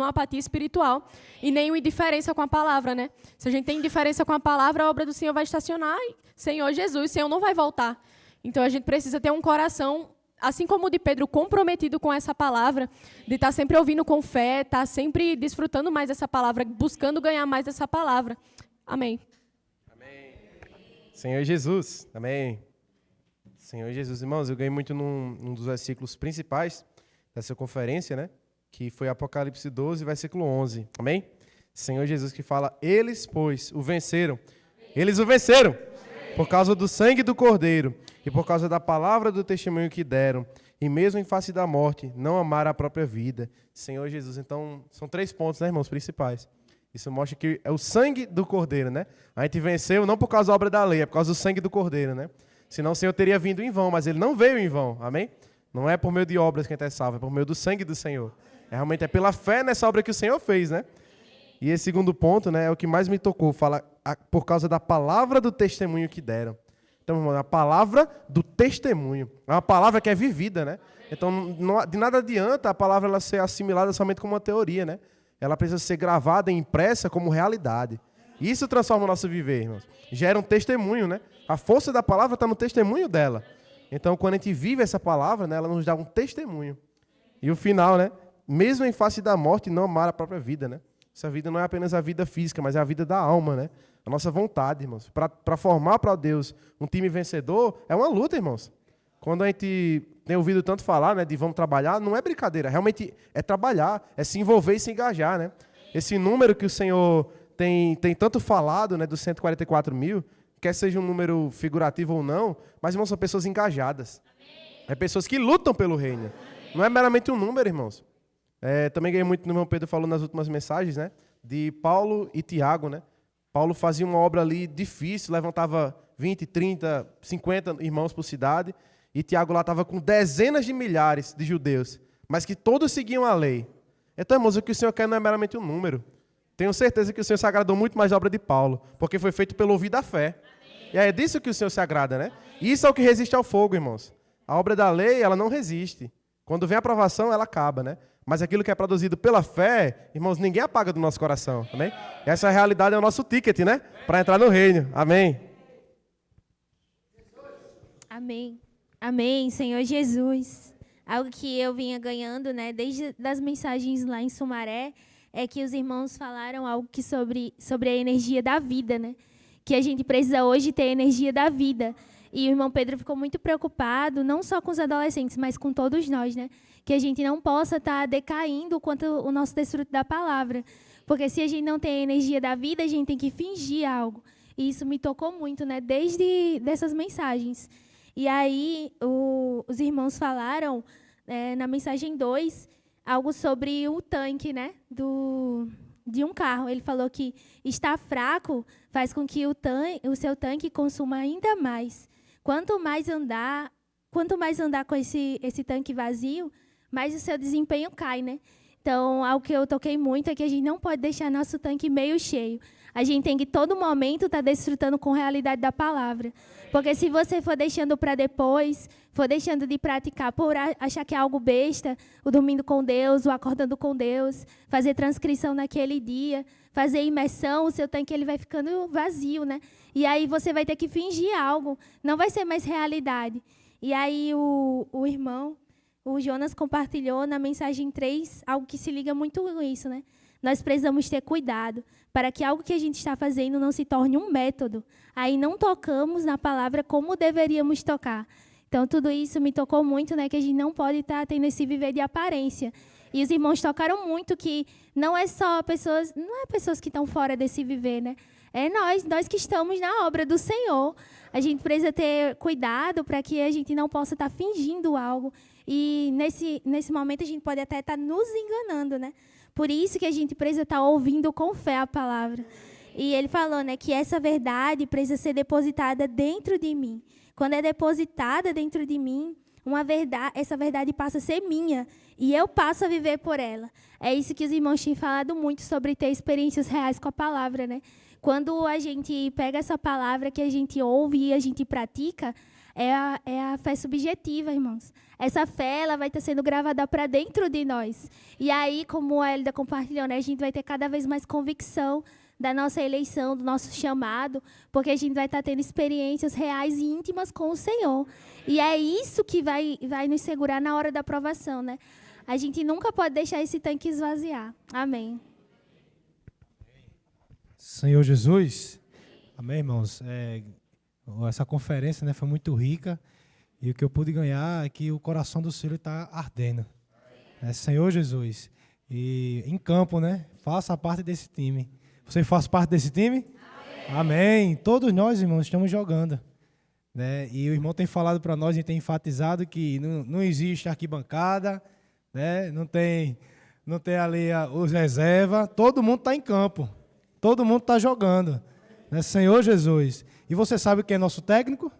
apatia espiritual e nem uma indiferença com a palavra, né? Se a gente tem indiferença com a palavra, a obra do Senhor vai estacionar e, Senhor Jesus, o Senhor não vai voltar. Então a gente precisa ter um coração, assim como o de Pedro, comprometido com essa palavra, de estar sempre ouvindo com fé, estar sempre desfrutando mais dessa palavra, buscando ganhar mais dessa palavra. Amém. Amém. Senhor Jesus. Amém. Senhor Jesus, irmãos, eu ganhei muito num dos versículos principais dessa conferência, né? Que foi Apocalipse 12, versículo 11. Amém? Senhor Jesus que fala, eles, pois, o venceram. Eles o venceram por causa do sangue do Cordeiro e por causa da palavra do testemunho que deram, e mesmo em face da morte, não amaram a própria vida. Senhor Jesus, então, são 3 pontos, né, irmãos, principais. Isso mostra que é o sangue do Cordeiro, né? A gente venceu não por causa da obra da lei, é por causa do sangue do Cordeiro, né? Senão o Senhor teria vindo em vão, mas Ele não veio em vão, amém? Não é por meio de obras que a gente é salvo, é por meio do sangue do Senhor. Realmente é pela fé nessa obra que o Senhor fez, né? E esse segundo ponto, né, é o que mais me tocou, fala por causa da palavra do testemunho que deram. Então, irmão, a palavra do testemunho. É uma palavra que é vivida, né? Então, de nada adianta a palavra ela ser assimilada somente como uma teoria, né? Ela precisa ser gravada e impressa como realidade. Isso transforma o nosso viver, irmãos. Gera um testemunho, né? A força da palavra está no testemunho dela. Então, quando a gente vive essa palavra, né, ela nos dá um testemunho. E o final, né? Mesmo em face da morte, não amar a própria vida, né? Essa vida não é apenas a vida física, mas é a vida da alma, né? A nossa vontade, irmãos. Para formar para Deus um time vencedor, é uma luta, irmãos. Quando a gente tem ouvido tanto falar, né, de vamos trabalhar, não é brincadeira. Realmente é trabalhar, é se envolver e se engajar, né? Esse número que o Senhor tem tanto falado, né, dos 144 mil, quer seja um número figurativo ou não, mas, irmãos, são pessoas engajadas. É pessoas que lutam pelo reino. Não é meramente um número, irmãos. Também ganhei muito no irmão Pedro falou nas últimas mensagens, né? De Paulo e Tiago, né? Paulo fazia uma obra ali difícil, levantava 20, 30, 50 irmãos por cidade, e Tiago lá estava com dezenas de milhares de judeus, mas que todos seguiam a lei. Então, irmãos, o que o Senhor quer não é meramente um número. Tenho certeza que o Senhor se agradou muito mais da obra de Paulo, porque foi feito pelo ouvir da fé. E é disso que o Senhor se agrada, né? Isso é o que resiste ao fogo, irmãos. A obra da lei, ela não resiste. Quando vem a aprovação, ela acaba, né? Mas aquilo que é produzido pela fé, irmãos, ninguém apaga do nosso coração, amém? Essa realidade é o nosso ticket, né? Para entrar no reino, amém? Amém. Amém, Senhor Jesus. Algo que eu vinha ganhando, né, desde das mensagens lá em Sumaré, é que os irmãos falaram algo que sobre a energia da vida, né? Que a gente precisa hoje ter a energia da vida. E o irmão Pedro ficou muito preocupado, não só com os adolescentes, mas com todos nós, né? Que a gente não possa estar decaindo quanto o nosso desfruto da palavra. Porque se a gente não tem a energia da vida, a gente tem que fingir algo. E isso me tocou muito, né? Desde dessas mensagens. E aí os irmãos falaram, na mensagem 2, algo sobre o tanque, né? De um carro. Ele falou que estar fraco faz com que o seu tanque consuma ainda mais. Quanto mais andar com esse tanque vazio, mais o seu desempenho cai, né? Então, algo que eu toquei muito é que a gente não pode deixar nosso tanque meio cheio. A gente tem que, todo momento, estar desfrutando com a realidade da palavra. Porque se você for deixando para depois, for deixando de praticar por achar que é algo besta, o dormindo com Deus, o acordando com Deus, fazer transcrição naquele dia, fazer imersão, o seu tanque ele vai ficando vazio, né? E aí você vai ter que fingir algo, não vai ser mais realidade. E aí o irmão, o Jonas, compartilhou na mensagem 3 algo que se liga muito com isso, né? Nós precisamos ter cuidado para que algo que a gente está fazendo não se torne um método. Aí não tocamos na palavra como deveríamos tocar. Então, tudo isso me tocou muito, né? Que a gente não pode estar tendo esse viver de aparência. E os irmãos tocaram muito que não é só pessoas, não é pessoas que estão fora desse viver, né? É nós que estamos na obra do Senhor. A gente precisa ter cuidado para que a gente não possa estar fingindo algo. E nesse momento a gente pode até estar nos enganando, né? Por isso que a gente precisa estar ouvindo com fé a palavra. E ele falou, né, que essa verdade precisa ser depositada dentro de mim. Quando é depositada dentro de mim, essa verdade passa a ser minha e eu passo a viver por ela. É isso que os irmãos tinham falado muito sobre ter experiências reais com a palavra, né? Quando a gente pega essa palavra que a gente ouve e a gente pratica, é a fé subjetiva, irmãos. Essa fé ela vai estar sendo gravada para dentro de nós. E aí, como a Elida compartilhou, né, a gente vai ter cada vez mais convicção da nossa eleição, do nosso chamado, porque a gente vai estar tendo experiências reais e íntimas com o Senhor. E é isso que vai nos segurar na hora da aprovação, né? A gente nunca pode deixar esse tanque esvaziar. Amém. Senhor Jesus, amém, irmãos. Essa conferência, né, foi muito rica e o que eu pude ganhar é que o coração do Senhor está ardendo. Senhor Jesus, e em campo, né, faça parte desse time. Você faz parte desse time? Amém. Todos nós, irmãos, estamos jogando, né? E o irmão tem falado para nós e tem enfatizado que não existe arquibancada, né? Não tem ali os reservas. Todo mundo está em campo. Todo mundo está jogando, né? Senhor Jesus. E você sabe quem é nosso técnico?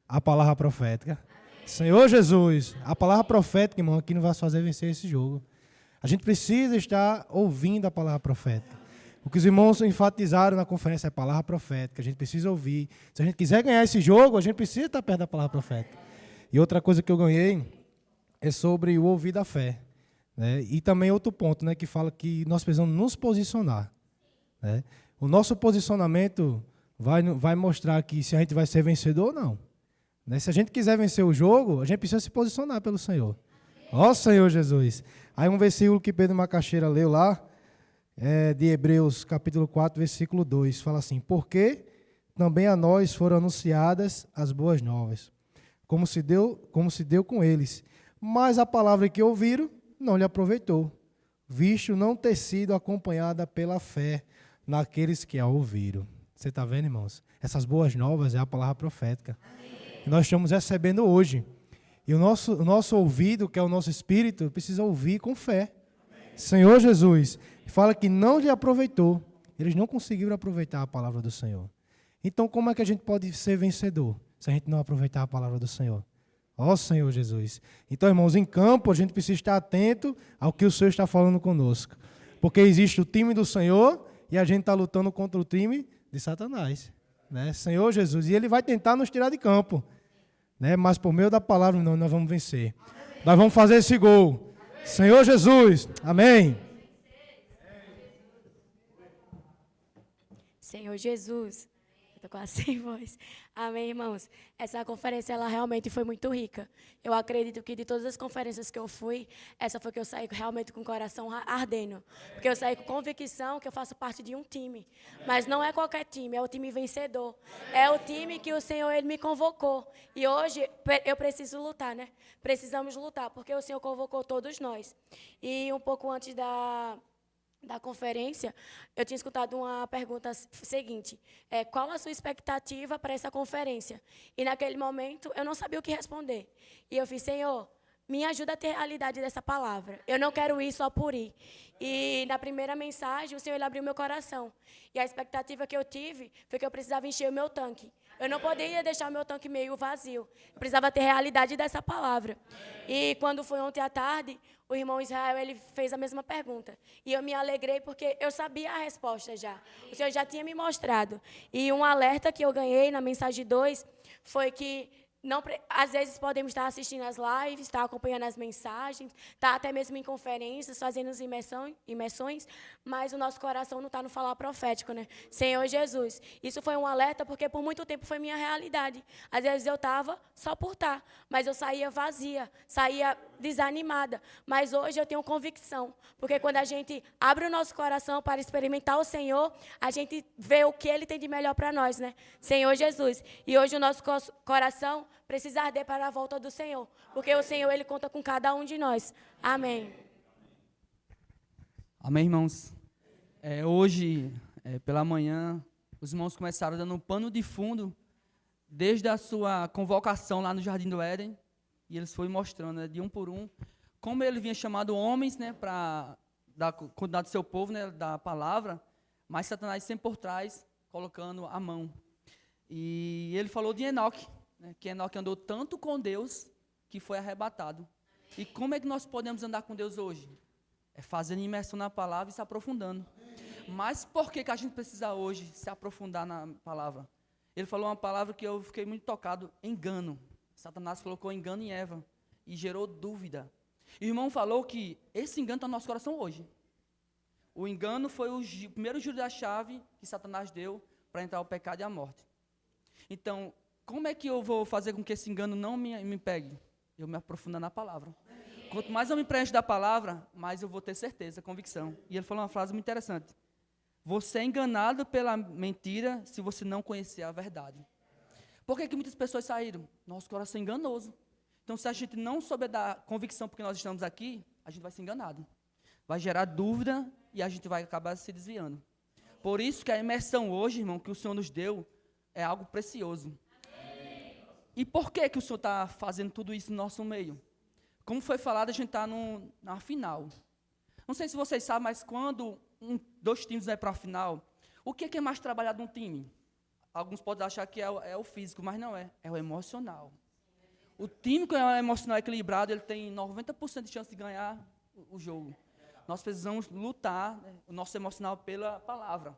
A palavra profética. Amém. Senhor Jesus, a palavra profética, irmão, aqui não vai fazer vencer esse jogo. A gente precisa estar ouvindo a palavra profética. O que os irmãos enfatizaram na conferência é a palavra profética. A gente precisa ouvir. Se a gente quiser ganhar esse jogo, a gente precisa estar perto da palavra profética. E outra coisa que eu ganhei é sobre o ouvir da fé, né? E também outro ponto, né, que fala que nós precisamos nos posicionar, né? O nosso posicionamento vai mostrar que se a gente vai ser vencedor ou não, né? Se a gente quiser vencer o jogo, a gente precisa se posicionar pelo Senhor. Ó Senhor Jesus. Aí um versículo que Pedro Macaxeira leu lá, de Hebreus, capítulo 4, versículo 2, fala assim: porque também a nós foram anunciadas as boas novas, como se deu com eles, mas a palavra que ouviram não lhe aproveitou, visto não ter sido acompanhada pela fé naqueles que a ouviram. Você está vendo, irmãos? Essas boas novas é a palavra profética. Que nós estamos recebendo hoje. E o nosso ouvido, que é o nosso espírito, precisa ouvir com fé. Senhor Jesus, fala que não lhe aproveitou, eles não conseguiram aproveitar a palavra do Senhor. Então, como é que a gente pode ser vencedor se a gente não aproveitar a palavra do Senhor? Ó Senhor Jesus. Então, irmãos, em campo, a gente precisa estar atento ao que o Senhor está falando conosco. Porque existe o time do Senhor e a gente está lutando contra o time de Satanás. Né? Senhor Jesus. E ele vai tentar nos tirar de campo. Né? Mas por meio da palavra, não, nós vamos vencer. Nós vamos fazer esse gol. Senhor Jesus. Amém. Senhor Jesus. Estou quase sem voz. Amém, irmãos. Essa conferência, ela realmente foi muito rica. Eu acredito que de todas as conferências que eu fui, essa foi que eu saí realmente com o coração ardendo. Porque eu saí com convicção que eu faço parte de um time. Mas não é qualquer time, é o time vencedor. É o time que o Senhor, Ele me convocou. E hoje eu preciso lutar, né? Precisamos lutar, porque o Senhor convocou todos nós. E um pouco antes da conferência, eu tinha escutado uma pergunta seguinte, qual a sua expectativa para essa conferência? E naquele momento, eu não sabia o que responder. E eu fiz, Senhor, me ajuda a ter a realidade dessa palavra. Eu não quero ir só por ir. E na primeira mensagem, o Senhor ele abriu meu coração. E a expectativa que eu tive foi que eu precisava encher o meu tanque. Eu não poderia deixar o meu tanque meio vazio. Eu precisava ter realidade dessa palavra. E quando foi ontem à tarde, o irmão Israel ele fez a mesma pergunta. E eu me alegrei porque eu sabia a resposta já. O Senhor já tinha me mostrado. E um alerta que eu ganhei na mensagem 2 foi que não, às vezes podemos estar assistindo as lives, estar acompanhando as mensagens, estar até mesmo em conferências, fazendo as imersões, mas o nosso coração não está no falar profético, né? Senhor Jesus. Isso foi um alerta porque por muito tempo foi minha realidade. Às vezes eu estava só por estar, mas eu saía vazia, saía desanimada. Mas hoje eu tenho convicção, porque quando a gente abre o nosso coração para experimentar o Senhor, a gente vê o que Ele tem de melhor para nós, né? Senhor Jesus. E hoje o nosso coração precisa arder para a volta do Senhor, porque o Senhor, Ele conta com cada um de nós. Amém. Amém, irmãos. Hoje, pela manhã, os irmãos começaram dando um pano de fundo, desde a sua convocação lá no Jardim do Éden, e eles foram mostrando, né, de um por um, como ele vinha chamando homens, né, para cuidar do seu povo, né, da palavra, mas Satanás sempre por trás, colocando a mão. E ele falou de Enoque, né, que Enoque andou tanto com Deus que foi arrebatado. E como é que nós podemos andar com Deus hoje? É fazendo imersão na palavra e se aprofundando. Mas por que a gente precisa hoje se aprofundar na palavra? Ele falou uma palavra que eu fiquei muito tocado, engano. Satanás colocou engano em Eva e gerou dúvida. E o irmão falou que esse engano está no nosso coração hoje. O engano foi o primeiro giro da chave que Satanás deu para entrar o pecado e a morte. Então, como é que eu vou fazer com que esse engano não me pegue? Eu me aprofundando na palavra. Quanto mais eu me preencho da palavra, mais eu vou ter certeza, convicção. E ele falou uma frase muito interessante. Você é enganado pela mentira se você não conhecer a verdade. Por que muitas pessoas saíram? Nosso coração é enganoso. Então, se a gente não souber da convicção porque nós estamos aqui, a gente vai ser enganado. Vai gerar dúvida e a gente vai acabar se desviando. Por isso que a imersão hoje, irmão, que o Senhor nos deu, é algo precioso. E por que o Senhor está fazendo tudo isso no nosso meio? Como foi falado, a gente está na final. Não sei se vocês sabem, mas quando dois times vão para a final, o que é mais trabalhado num time? Alguns podem achar que é o físico, mas não é. É o emocional. O time que é emocional equilibrado, ele tem 90% de chance de ganhar o jogo. Nós precisamos lutar, né, o nosso emocional pela palavra.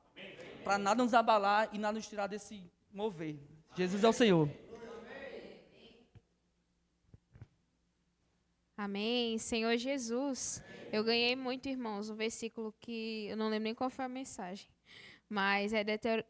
Para nada nos abalar e nada nos tirar desse mover. Jesus é o Senhor. Amém. Senhor Jesus, eu ganhei muito, irmãos, um versículo que eu não lembro nem qual foi a mensagem, mas é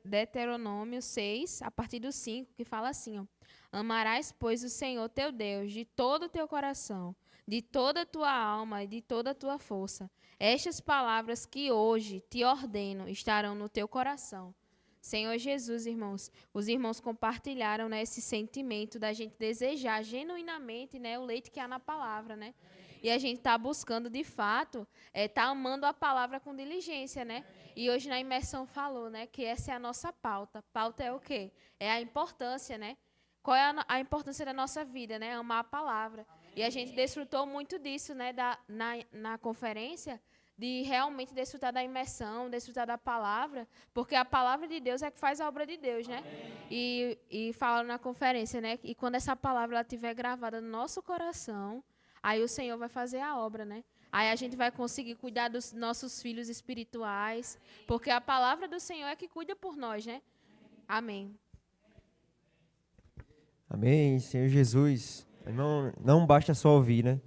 Deuteronômio 6, a partir do 5, que fala assim, ó, amarás, pois, o Senhor teu Deus de todo o teu coração, de toda a tua alma e de toda a tua força. Estas palavras que hoje te ordeno estarão no teu coração. Senhor Jesus, irmãos, os irmãos compartilharam, né, esse sentimento da gente desejar genuinamente, né, o leite que há na palavra, né? E a gente está buscando, de fato, tá amando a palavra com diligência, né? E hoje na imersão falou, né, que essa é a nossa pauta. Pauta é o quê? É a importância, né? Qual é a importância da nossa vida, né? Amar a palavra. E a gente desfrutou muito disso, né, na conferência, de realmente desfrutar da imersão, desfrutar da palavra, porque a palavra de Deus é que faz a obra de Deus, né? E falaram na conferência, né? E quando essa palavra ela estiver gravada no nosso coração, aí o Senhor vai fazer a obra, né? Aí a gente vai conseguir cuidar dos nossos filhos espirituais, porque a palavra do Senhor é que cuida por nós, né? Amém. Amém, Senhor Jesus. Irmão, não basta só ouvir, né?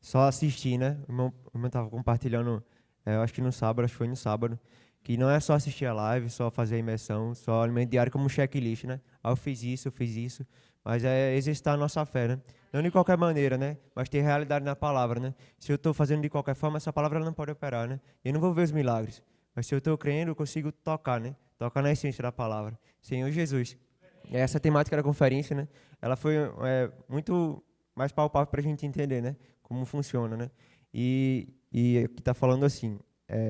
Só assistir, né? O irmão estava compartilhando, eu acho que no sábado, acho que foi no sábado, que não é só assistir a live, só fazer a imersão, só alimento diário como um checklist, né? Ah, eu fiz isso, mas é exercitar a nossa fé, né? Não de qualquer maneira, né? Mas ter realidade na palavra, né? Se eu estou fazendo de qualquer forma, essa palavra não pode operar, né? Eu não vou ver os milagres, mas se eu estou crendo, eu consigo tocar, né? Tocar na essência da palavra. Senhor Jesus. Essa temática da conferência, né? Ela foi muito mais palpável para a gente entender, né? Como funciona, né? E aqui está falando assim,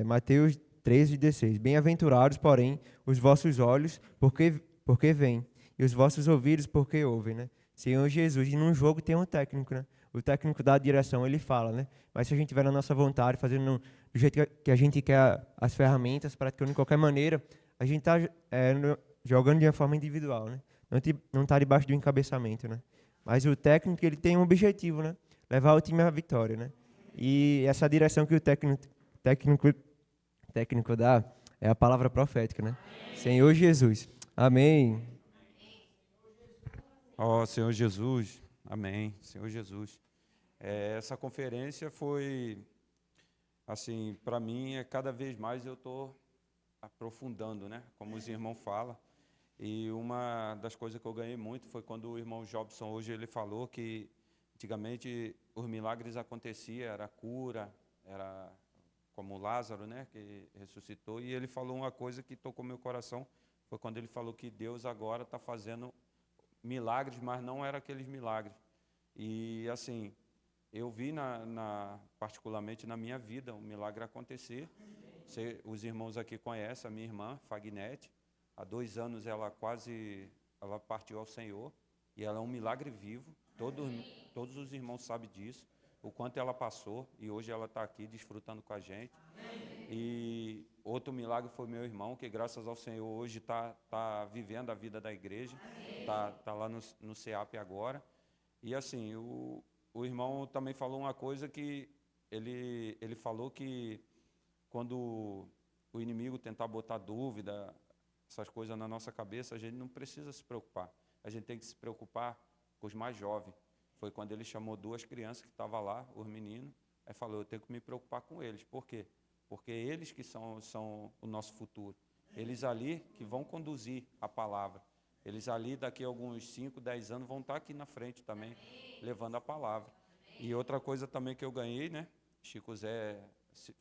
Mateus 13:16. Bem-aventurados, porém, os vossos olhos, porque veem, e os vossos ouvidos, porque ouvem, né? Senhor Jesus. E num jogo tem um técnico, né? O técnico dá a direção, ele fala, né? Mas se a gente tiver na nossa vontade, fazendo do jeito que a gente quer as ferramentas, praticando de qualquer maneira, a gente está jogando de uma forma individual, né? Não está debaixo do encabeçamento, né? Mas o técnico, ele tem um objetivo, né? Levar o time à vitória, né? E essa direção que o técnico dá é a palavra profética, né? Senhor Jesus. Amém. Ó Senhor Jesus. Amém. Senhor Jesus. Essa conferência foi, assim, para mim, cada vez mais eu estou aprofundando, né? Como os irmãos falam. E uma das coisas que eu ganhei muito foi quando o irmão Jobson hoje ele falou que antigamente os milagres aconteciam, era cura, era como Lázaro, né, que ressuscitou. E ele falou uma coisa que tocou meu coração, foi quando ele falou que Deus agora está fazendo milagres, mas não eram aqueles milagres. E assim, eu vi particularmente na minha vida um milagre acontecer. Os irmãos aqui conhecem a minha irmã, Fagnete. Há 2 anos ela partiu ao Senhor, e ela é um milagre vivo, todos os irmãos sabem disso, o quanto ela passou, e hoje ela está aqui desfrutando com a gente. E outro milagre foi meu irmão, que graças ao Senhor hoje está vivendo a vida da igreja, está lá no CEAP agora. E assim, o irmão também falou uma coisa que ele falou que quando o inimigo tentar botar dúvida, essas coisas na nossa cabeça, a gente não precisa se preocupar. A gente tem que se preocupar com os mais jovens. Foi quando ele chamou 2 crianças que estavam lá, os meninos, aí falou, eu tenho que me preocupar com eles. Por quê? Porque eles que são o nosso futuro. Eles ali que vão conduzir a palavra. Eles ali, daqui a alguns 5, 10 anos, vão estar aqui na frente também, levando a palavra. E outra coisa também que eu ganhei, né? Chico Zé,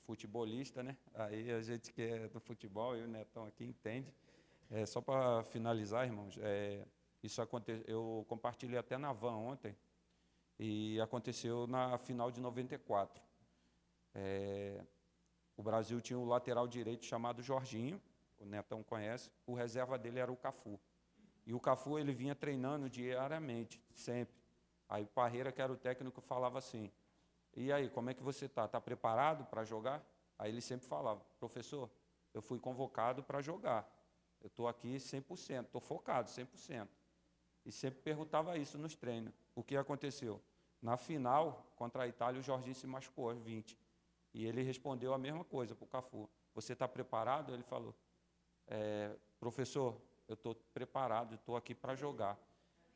futebolista, né? Aí a gente que é do futebol, eu e o Netão aqui, entende. Só para finalizar, irmãos, eu compartilhei até na van ontem, e aconteceu na final de 94. O Brasil tinha um lateral direito chamado Jorginho, o Netão conhece, o reserva dele era o Cafu. E o Cafu ele vinha treinando diariamente, sempre. Aí o Parreira, que era o técnico, falava assim, e aí, como é que você está? Está preparado para jogar? Aí ele sempre falava, professor, eu fui convocado para jogar. Eu estou aqui 100%, estou focado 100%. E sempre perguntava isso nos treinos. O que aconteceu? Na final, contra a Itália, o Jorginho se machucou, 20. E ele respondeu a mesma coisa para o Cafu. Você está preparado? Ele falou, professor, eu estou preparado, estou aqui para jogar.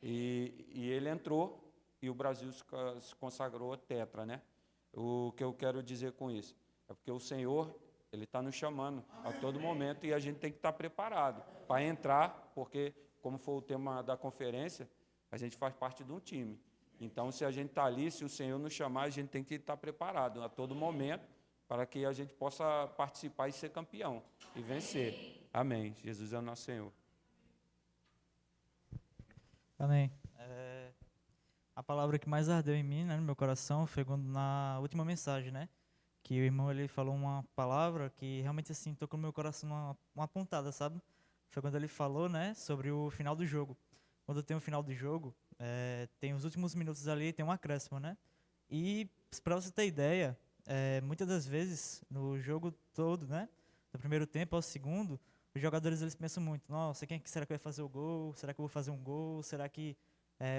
E ele entrou e o Brasil se consagrou tetra, né? O que eu quero dizer com isso? É porque o Senhor, Ele está nos chamando a todo momento e a gente tem que estar preparado para entrar, porque, como foi o tema da conferência, a gente faz parte de um time. Então, se a gente está ali, se o Senhor nos chamar, a gente tem que estar preparado a todo momento para que a gente possa participar e ser campeão e vencer. Amém. Jesus é o nosso Senhor. Amém. A palavra que mais ardeu em mim, né, no meu coração, foi na última mensagem, né? Que o irmão ele falou uma palavra que realmente assim tocou no meu coração uma pontada, sabe? Foi quando ele falou, né, sobre o final do jogo. Quando tem o final do jogo, tem os últimos minutos ali, tem um acréscimo, né? E para você ter ideia, muitas das vezes, no jogo todo, né, do primeiro tempo ao segundo, os jogadores eles pensam muito, nossa, será que vai fazer o gol? Será que eu vou fazer um gol? Será que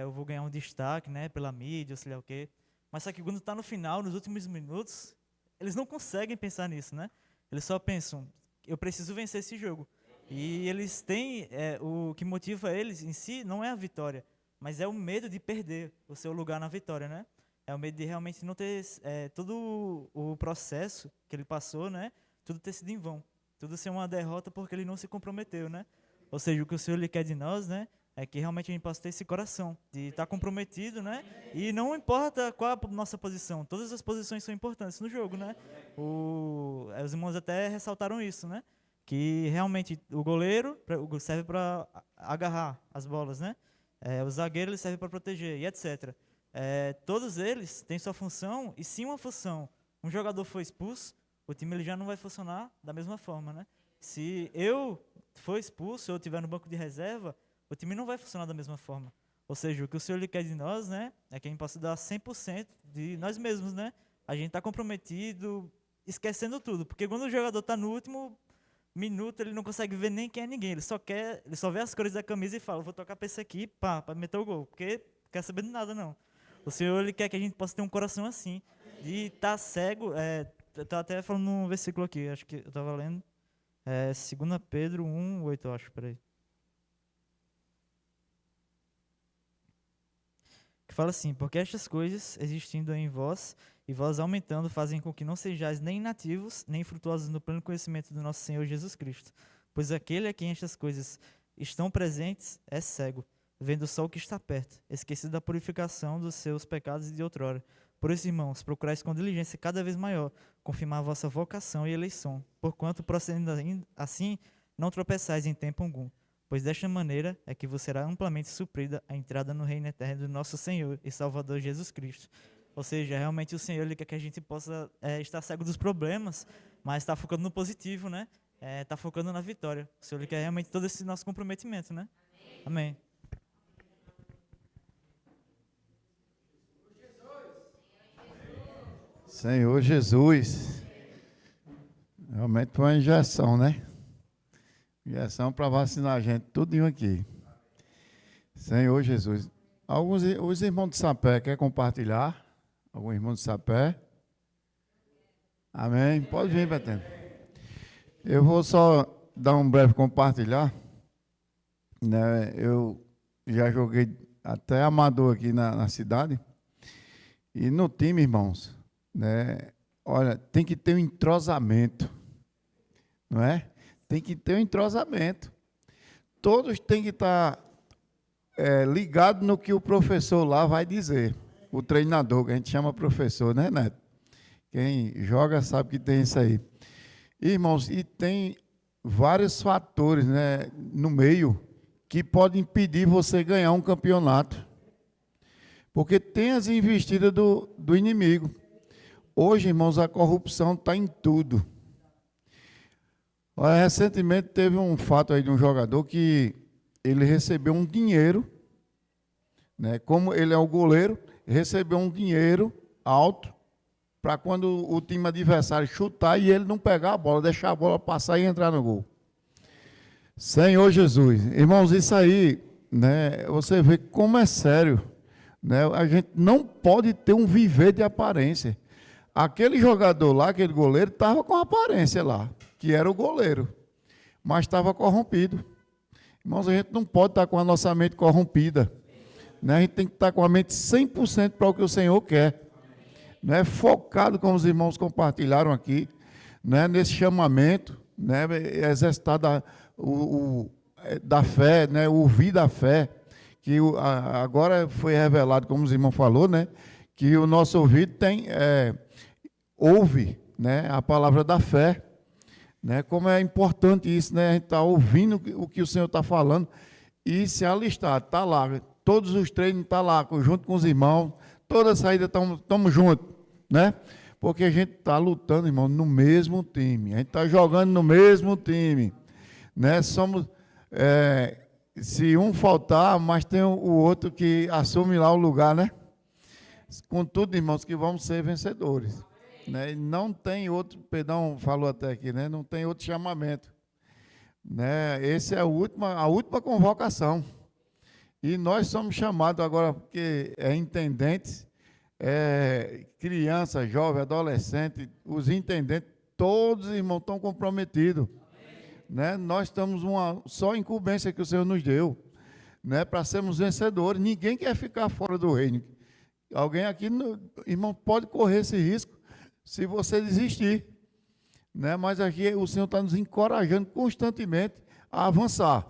eu vou ganhar um destaque, né, pela mídia, ou sei lá o quê? Mas só que quando está no final, nos últimos minutos, eles não conseguem pensar nisso, né? Eles só pensam, eu preciso vencer esse jogo. E eles têm, o que motiva eles em si não é a vitória, mas é o medo de perder o seu lugar na vitória, né? É o medo de realmente não ter todo o processo que ele passou, né? Tudo ter sido em vão. Tudo ser uma derrota porque ele não se comprometeu, né? Ou seja, o que o Senhor ele quer de nós, né? É que realmente a gente possa ter esse coração de estar comprometido, né? E não importa qual a nossa posição, todas as posições são importantes no jogo, né? Os irmãos até ressaltaram isso, né? Que realmente o goleiro serve para agarrar as bolas, né? O zagueiro ele serve para proteger e etc. Todos eles têm sua função e se uma função, um jogador for expulso, o time ele já não vai funcionar da mesma forma, né? Se eu for expulso ou estiver no banco de reserva, o time não vai funcionar da mesma forma. Ou seja, o que o Senhor ele quer de nós, né, é que a gente possa dar 100% de nós mesmos, né? A gente está comprometido, esquecendo tudo, porque quando o jogador está no último minuto, ele não consegue ver nem quem é ninguém, ele só vê as cores da camisa e fala, vou tocar para esse aqui, para meter o gol, porque não quer saber de nada, não. O Senhor ele quer que a gente possa ter um coração assim, de estar cego. Eu estava até falando num versículo aqui, acho que eu estava lendo, 2 Pedro 1:8, eu acho, peraí. Que fala assim, porque estas coisas, existindo em vós, e vós aumentando, fazem com que não sejais nem inativos, nem frutuosos no pleno conhecimento do nosso Senhor Jesus Cristo. Pois aquele a quem estas coisas estão presentes é cego, vendo só o que está perto, esquecido da purificação dos seus pecados de outrora. Por isso, irmãos, procurais com diligência cada vez maior, confirmar a vossa vocação e eleição, porquanto, procedendo assim, não tropeçais em tempo algum. Pois desta maneira é que vos será amplamente suprida a entrada no reino eterno do nosso Senhor e Salvador Jesus Cristo. Ou seja, realmente o Senhor ele quer que a gente possa estar cego dos problemas, mas estar focando no positivo, né? Estar focando na vitória. O Senhor ele quer realmente todo esse nosso comprometimento, né? Amém. Senhor Jesus. Realmente foi uma injeção, né? Injeção para vacinar a gente, tudinho aqui. Senhor Jesus. Os irmãos de Sapé, quer compartilhar? Algum irmão de Sapé? Amém? Pode vir, Betânia. Eu vou só dar um breve compartilhar. Né? Eu já joguei até amador aqui na cidade. E no time, irmãos, né? Olha, tem que ter um entrosamento. Não é? Tem que ter um entrosamento. Todos têm que estar ligados no que o professor lá vai dizer. O treinador, que a gente chama professor, né, Neto? Quem joga sabe que tem isso aí. Irmãos, e tem vários fatores, né, no meio que podem impedir você ganhar um campeonato. Porque tem as investidas do inimigo. Hoje, irmãos, a corrupção está em tudo. Recentemente teve um fato aí de um jogador que ele recebeu um dinheiro, né? Como ele é o goleiro, recebeu um dinheiro alto para quando o time adversário chutar e ele não pegar a bola, deixar a bola passar e entrar no gol. Senhor Jesus, irmãos, isso aí, né? Você vê como é sério, né? A gente não pode ter um viver de aparência. Aquele jogador lá, aquele goleiro, estava com aparência lá, que era o goleiro, mas estava corrompido. Irmãos, a gente não pode estar com a nossa mente corrompida, né? A gente tem que estar com a mente 100% para o que o Senhor quer, né? Focado, como os irmãos compartilharam aqui, né? Nesse chamamento, né? Exercitar da fé, né? Ouvir da fé, que agora foi revelado, como os irmãos falaram, né? Que o nosso ouvido ouve, né? A palavra da fé. Né? Como é importante isso, né? A gente está ouvindo o que o Senhor está falando e se alistar, está lá. Todos os treinos estão lá, junto com os irmãos, toda a saída estamos juntos, né? Porque a gente está lutando, irmão, no mesmo time, a gente está jogando no mesmo time, né? Somos, se um faltar, mas tem o outro que assume lá o lugar, né? Contudo, irmãos, que vamos ser vencedores. né? E não tem outro, Pedrão falou até aqui, né? Não tem outro chamamento. Né? Essa é a última convocação. E nós somos chamados agora, porque intendentes, criança, jovem, adolescente, os intendentes, todos os irmãos estão comprometidos. Né? Nós estamos só incumbência que o Senhor nos deu, né? Para sermos vencedores. Ninguém quer ficar fora do reino. Alguém aqui, irmão, pode correr esse risco se você desistir. Né? Mas aqui o Senhor está nos encorajando constantemente a avançar.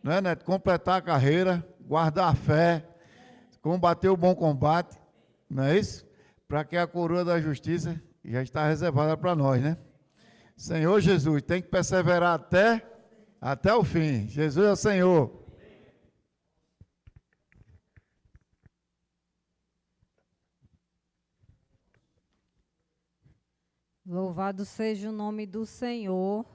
Né, Neto? Completar a carreira, guardar a fé, combater o bom combate, não é isso? Para que a coroa da justiça já está reservada para nós, né? Senhor Jesus, tem que perseverar até o fim. Jesus é o Senhor. Louvado seja o nome do Senhor.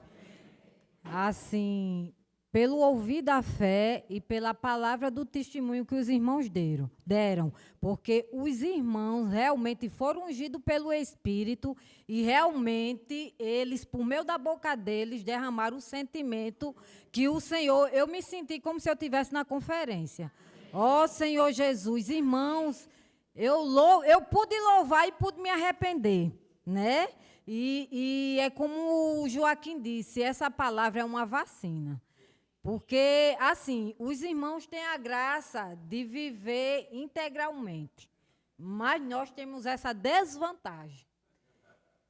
Assim, pelo ouvir da fé e pela palavra do testemunho que os irmãos deram, porque os irmãos realmente foram ungidos pelo Espírito e realmente eles, por meio da boca deles, derramaram o sentimento que o Senhor, eu me senti como se eu estivesse na conferência. Ó Senhor Jesus, irmãos, eu pude louvar e pude me arrepender, né? E é como o Joaquim disse, essa palavra é uma vacina. Porque, assim, os irmãos têm a graça de viver integralmente, mas nós temos essa desvantagem,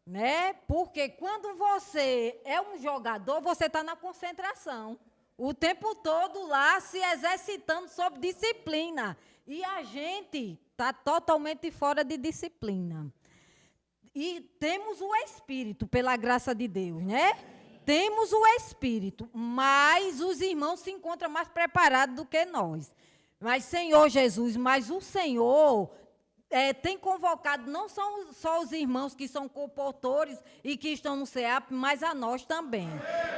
né? Porque quando você é um jogador, você está na concentração, o tempo todo lá se exercitando sob disciplina, e a gente está totalmente fora de disciplina. E temos o Espírito, pela graça de Deus, né? Temos o Espírito, mas os irmãos se encontram mais preparados do que nós. Mas, Senhor Jesus, mas o Senhor tem convocado não só os irmãos que são comportores e que estão no CEAP, mas a nós também.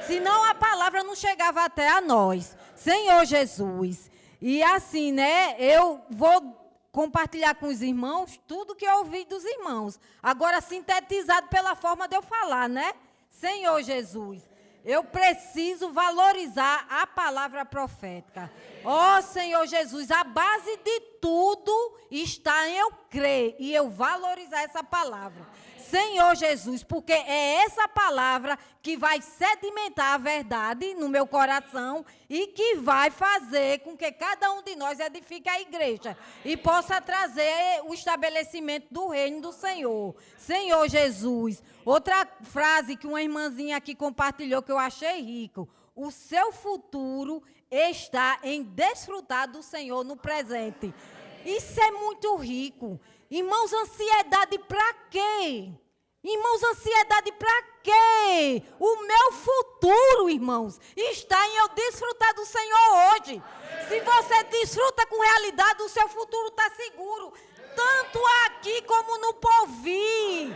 Senão a palavra não chegava até a nós. Senhor Jesus. E assim, né, eu vou compartilhar com os irmãos tudo que eu ouvi dos irmãos. Agora, sintetizado pela forma de eu falar, né? Senhor Jesus, eu preciso valorizar a palavra profética. Ó Senhor Jesus, a base de tudo está em eu crer e eu valorizar essa palavra. Senhor Jesus, porque é essa palavra que vai sedimentar a verdade no meu coração e que vai fazer com que cada um de nós edifique a igreja e possa trazer o estabelecimento do reino do Senhor. Senhor Jesus, outra frase que uma irmãzinha aqui compartilhou que eu achei rico. O seu futuro está em desfrutar do Senhor no presente. Isso é muito rico. Irmãos, ansiedade para quê? Irmãos, ansiedade para quê? O meu futuro, irmãos, está em eu desfrutar do Senhor hoje. Se você desfruta com realidade, o seu futuro está seguro. Tanto aqui como no porvir.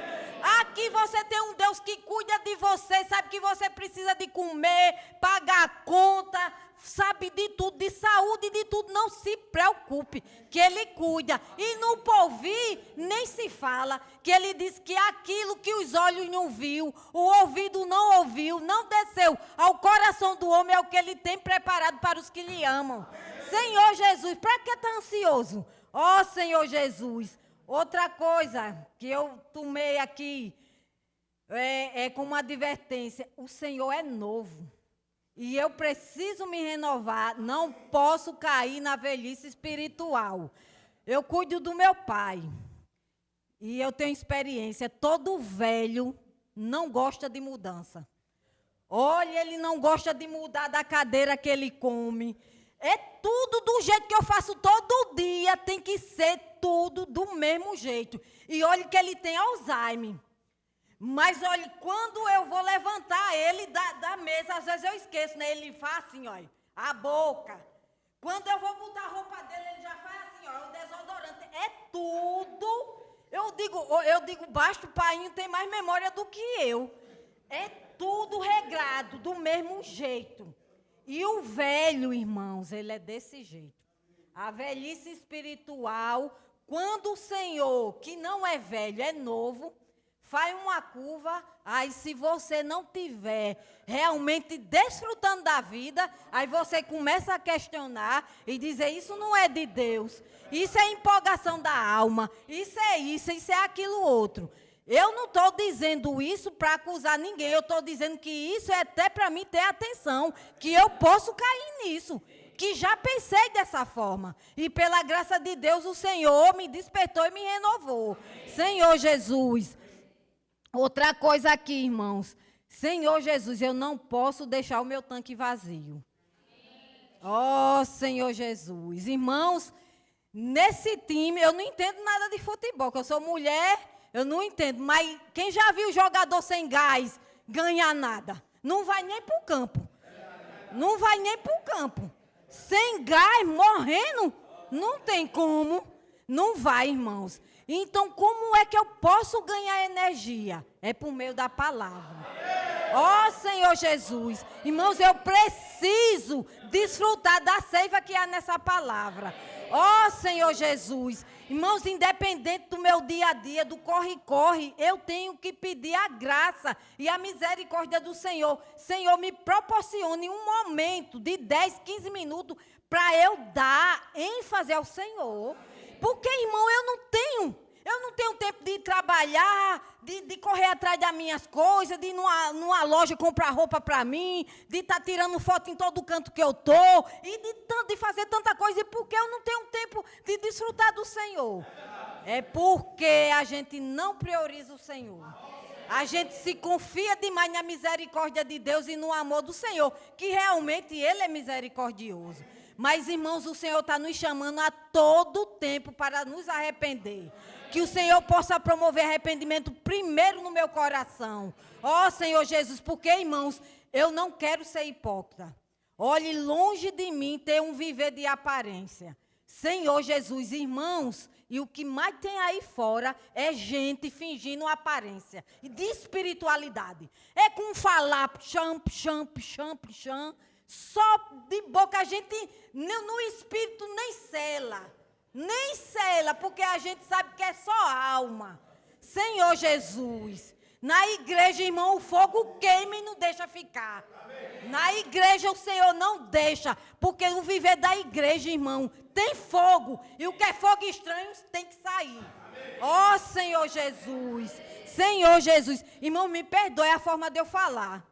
Aqui você tem um Deus que cuida de você, sabe que você precisa de comer, pagar a conta, sabe de tudo, de saúde, de tudo. Não se preocupe, que Ele cuida. E no porvir, nem se fala, que Ele diz que aquilo que os olhos não viu, o ouvido não ouviu, não desceu ao coração do homem, é o que Ele tem preparado para os que lhe amam. Senhor Jesus, para que está ansioso? Ó Senhor Jesus, outra coisa que eu tomei aqui como uma advertência, o Senhor é novo e eu preciso me renovar, não posso cair na velhice espiritual. Eu cuido do meu pai e eu tenho experiência, todo velho não gosta de mudança. Olha, ele não gosta de mudar da cadeira que ele come. É tudo do jeito que eu faço todo dia, tem que ser tudo do mesmo jeito. E olha que ele tem Alzheimer. Mas olha, quando eu vou levantar ele da mesa, às vezes eu esqueço, né? Ele faz assim, olha, a boca. Quando eu vou botar a roupa dele, ele já faz assim, ó, o desodorante. É tudo. Eu digo, baixo painho tem mais memória do que eu. É tudo regrado, do mesmo jeito. E o velho, irmãos, ele é desse jeito. A velhice espiritual, quando o Senhor, que não é velho, é novo, faz uma curva, aí se você não tiver realmente desfrutando da vida, aí você começa a questionar e dizer, isso não é de Deus, isso é empolgação da alma, isso é aquilo outro. Eu não estou dizendo isso para acusar ninguém, eu estou dizendo que isso é até para mim ter atenção, que eu posso cair nisso, que já pensei dessa forma. E pela graça de Deus, o Senhor me despertou e me renovou. Senhor Jesus. Outra coisa aqui, irmãos. Senhor Jesus, eu não posso deixar o meu tanque vazio. Oh, Senhor Jesus. Irmãos, nesse time, eu não entendo nada de futebol, porque eu sou mulher... Eu não entendo, mas quem já viu jogador sem gás ganhar nada? Não vai nem para o campo. Não vai nem para o campo. Sem gás, morrendo, não tem como. Não vai, irmãos. Então, como é que eu posso ganhar energia? É por meio da palavra. Ó Senhor Jesus. Irmãos, eu preciso desfrutar da seiva que há nessa palavra. Ó Senhor Jesus. Irmãos, independente do meu dia a dia, do corre-corre, eu tenho que pedir a graça e a misericórdia do Senhor. Senhor, me proporcione um momento de 10, 15 minutos para eu dar ênfase ao Senhor. Porque, irmão, eu não tenho tempo de trabalhar, de correr atrás das minhas coisas, de ir numa loja comprar roupa para mim, de estar tirando foto em todo canto que eu estou, e de fazer tanta coisa, e porque eu não tenho tempo de desfrutar do Senhor. É porque a gente não prioriza o Senhor. A gente se confia demais na misericórdia de Deus e no amor do Senhor, que realmente Ele é misericordioso. Mas, irmãos, o Senhor está nos chamando a todo tempo para nos arrepender. Que o Senhor possa promover arrependimento primeiro no meu coração. Ó Senhor Jesus, porque, irmãos, eu não quero ser hipócrita. Olhe, longe de mim ter um viver de aparência. Senhor Jesus, irmãos, e o que mais tem aí fora é gente fingindo aparência e de espiritualidade. É com falar, champ, só de boca a gente, no espírito, nem sela. Nem sela, porque a gente sabe que é só alma. Senhor Jesus. Na igreja, irmão, o fogo queima e não deixa ficar. Na igreja o Senhor não deixa, porque o viver da igreja, irmão, tem fogo. E o que é fogo estranho tem que sair. Ó Senhor Jesus. Senhor Jesus. Irmão, me perdoe a forma de eu falar.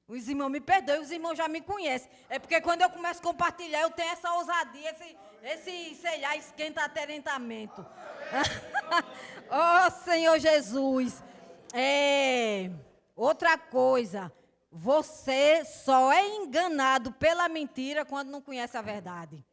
Os irmãos me perdoem, os irmãos já me conhecem. É porque quando eu começo a compartilhar, eu tenho essa ousadia, sei lá, esquenta aterentamento. Ó Senhor Jesus. Outra coisa, você só é enganado pela mentira quando não conhece a verdade.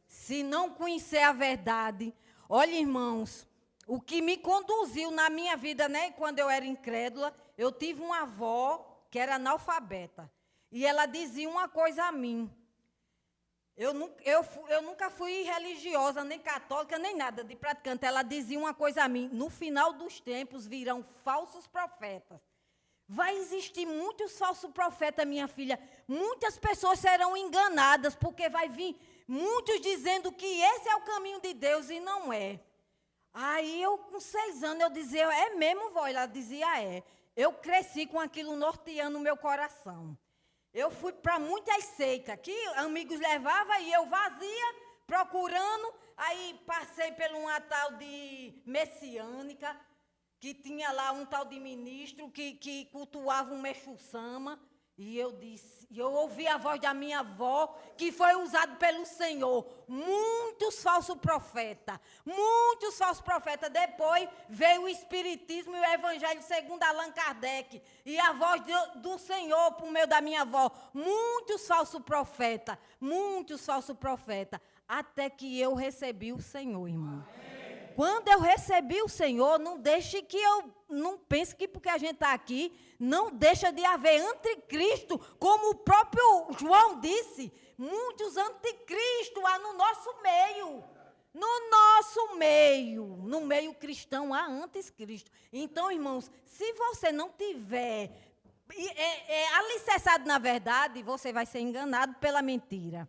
Se não conhecer a verdade, olha, irmãos, o que me conduziu na minha vida, né, quando eu era incrédula, eu tive uma avó que era analfabeta. E ela dizia uma coisa a mim. Eu nunca fui religiosa, nem católica, nem nada de praticante. Ela dizia uma coisa a mim. No final dos tempos virão falsos profetas. Vai existir muitos falsos profetas, minha filha. Muitas pessoas serão enganadas, porque vai vir muitos dizendo que esse é o caminho de Deus e não é. Aí eu, com 6 anos, eu dizia, é mesmo, vó? Ela dizia, é. Eu cresci com aquilo norteando o meu coração. Eu fui para muitas seitas, que amigos levavam e eu vazia, procurando. Aí passei por uma tal de messiânica, que tinha lá um tal de ministro que cultuava um Mexu-sama. E eu ouvi a voz da minha avó, que foi usado pelo Senhor. Muitos falsos profetas. Depois veio o Espiritismo e o Evangelho segundo Allan Kardec. E a voz do Senhor, por meio da minha avó. Muitos falsos profetas. Até que eu recebi o Senhor, irmão. Quando eu recebi o Senhor, não deixe que eu não pense que porque a gente está aqui, não deixa de haver anticristo, como o próprio João disse, muitos anticristos há no nosso meio. No meio cristão há anticristo. Então, irmãos, se você não tiver alicerçado na verdade, você vai ser enganado pela mentira.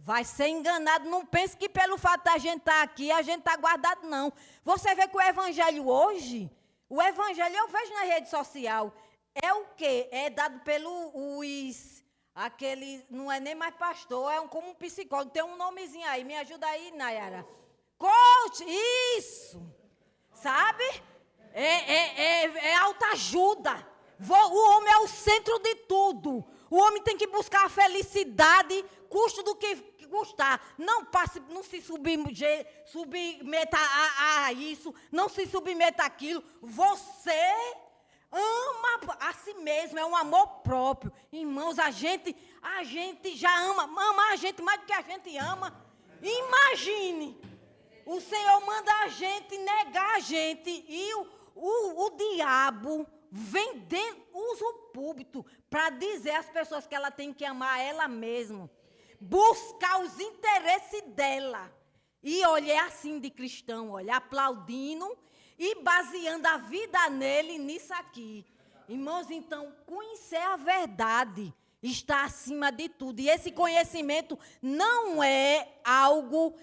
Vai ser enganado, não pense que pelo fato da gente estar aqui, a gente está guardado, não. Você vê que o evangelho hoje, O evangelho eu vejo na rede social. É o quê? É dado aquele, não é nem mais pastor, é como um psicólogo. Tem um nomezinho aí, me ajuda aí, Nayara. Coach, isso. Sabe? É autoajuda. O homem é o centro de tudo. O homem tem que buscar a felicidade, custo do que custar. Não se submeta a isso, não se submeta àquilo. Você ama a si mesmo, é um amor próprio. Irmãos, a gente já ama a gente mais do que a gente ama. Imagine, o Senhor manda a gente negar a gente e o diabo usa o púlpito para dizer às pessoas que ela tem que amar ela mesma, buscar os interesses dela. E olhar assim de cristão, olha, aplaudindo e baseando a vida nele nisso aqui. Irmãos, então, conhecer a verdade está acima de tudo. E esse conhecimento não é algo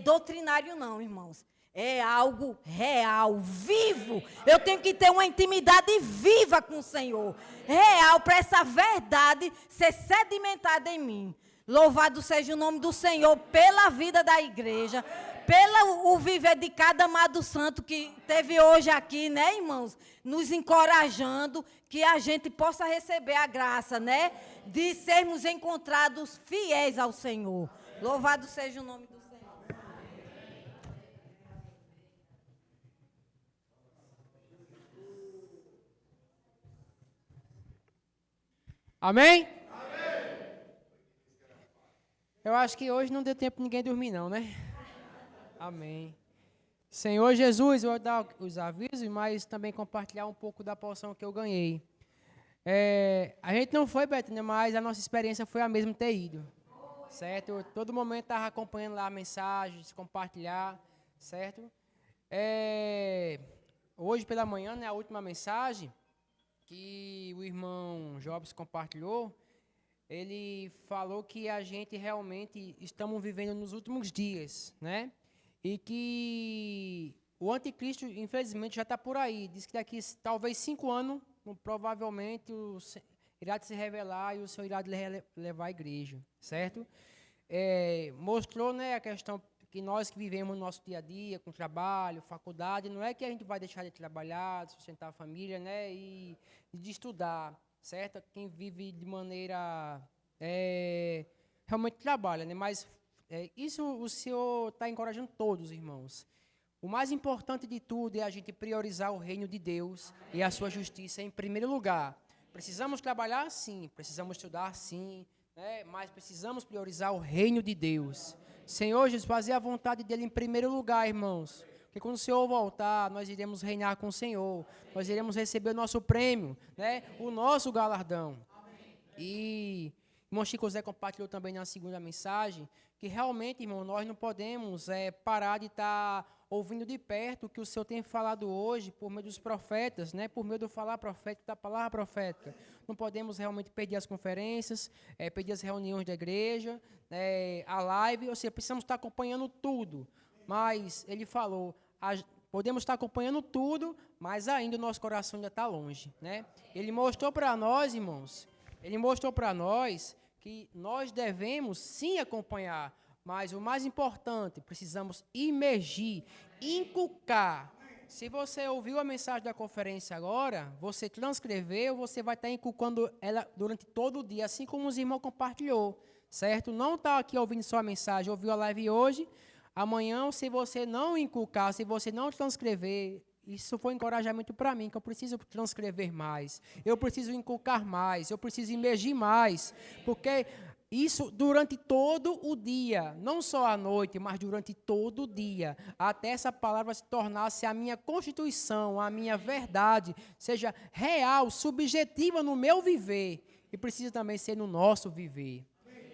doutrinário, não, irmãos. É algo real, vivo. Eu tenho que ter uma intimidade viva com o Senhor. Real, para essa verdade ser sedimentada em mim. Louvado seja o nome do Senhor pela vida da igreja, pelo viver de cada amado santo que teve hoje aqui, né, irmãos? Nos encorajando que a gente possa receber a graça, né? De sermos encontrados fiéis ao Senhor. Louvado seja o nome do Senhor. Amém? Eu acho que hoje não deu tempo de ninguém dormir, não, né? Amém. Senhor Jesus, eu vou dar os avisos, mas também compartilhar um pouco da porção que eu ganhei. A gente não foi, Betânia, mas a nossa experiência foi a mesma ter ido. Certo? Eu, todo momento estava acompanhando lá mensagens, compartilhar, certo? Hoje pela manhã, né, a última mensagem que o irmão Jobs compartilhou, ele falou que a gente realmente estamos vivendo nos últimos dias, né? E que o anticristo, infelizmente, já está por aí. Diz que daqui talvez 5 anos, provavelmente, irá se revelar e o Senhor irá levar a igreja, certo? Mostrou, né, a questão que nós que vivemos no nosso dia a dia, com trabalho, faculdade, não é que a gente vai deixar de trabalhar, de sustentar a família, né, e de estudar, certo? Quem vive de maneira realmente trabalha, né? Mas isso o Senhor está encorajando todos, irmãos. O mais importante de tudo é a gente priorizar o reino de Deus e a sua justiça em primeiro lugar. Precisamos trabalhar, sim, precisamos estudar, sim, né? Mas precisamos priorizar o reino de Deus. Senhor Jesus, fazer a vontade dele em primeiro lugar, irmãos. Porque quando o Senhor voltar, nós iremos reinar com o Senhor. Nós iremos receber o nosso prêmio, né? O nosso galardão. E o irmão Chico Zé compartilhou também na segunda mensagem que realmente, irmão, nós não podemos parar de estar ouvindo de perto o que o Senhor tem falado hoje por meio dos profetas, né? Por meio do falar profético, da palavra profética. Não podemos realmente perder as conferências, perder as reuniões da igreja, a live, ou seja, precisamos estar acompanhando tudo. Mas ele falou, podemos estar acompanhando tudo, mas ainda o nosso coração ainda está longe, né? Ele mostrou para nós, irmãos, que nós devemos sim acompanhar, mas o mais importante, precisamos imergir, inculcar. Se você ouviu a mensagem da conferência agora, você transcreveu, você vai estar inculcando ela durante todo o dia, assim como os irmãos compartilhou, certo? Não está aqui ouvindo só a mensagem, ouviu a live hoje, amanhã, se você não inculcar, se você não transcrever, isso foi um encorajamento para mim, que eu preciso transcrever mais, eu preciso inculcar mais, eu preciso imergir mais, porque isso durante todo o dia, não só à noite, mas durante todo o dia, até essa palavra se tornasse a minha constituição, a minha verdade, seja real, subjetiva no meu viver, e precisa também ser no nosso viver.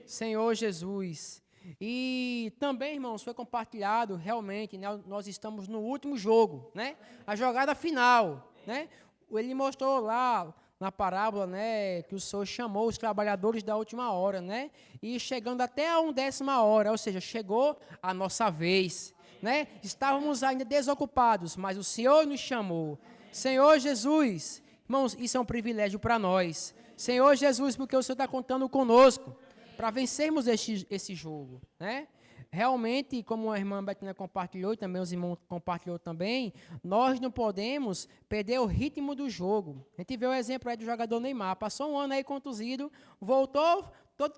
Senhor Jesus. E também, irmãos, foi compartilhado realmente, né, nós estamos no último jogo, né, a jogada final, né, ele mostrou lá na parábola, né, que o Senhor chamou os trabalhadores da última hora, né, e chegando até a 1/10 hora, ou seja, chegou a nossa vez, né, estávamos ainda desocupados, mas o Senhor nos chamou, Senhor Jesus, irmãos, isso é um privilégio para nós. Senhor Jesus, porque o Senhor está contando conosco para vencermos esse jogo, né? Realmente, como a irmã Betina compartilhou e também os irmãos compartilhou também, nós não podemos perder o ritmo do jogo. A gente vê o exemplo aí do jogador Neymar, passou um ano aí contusido, voltou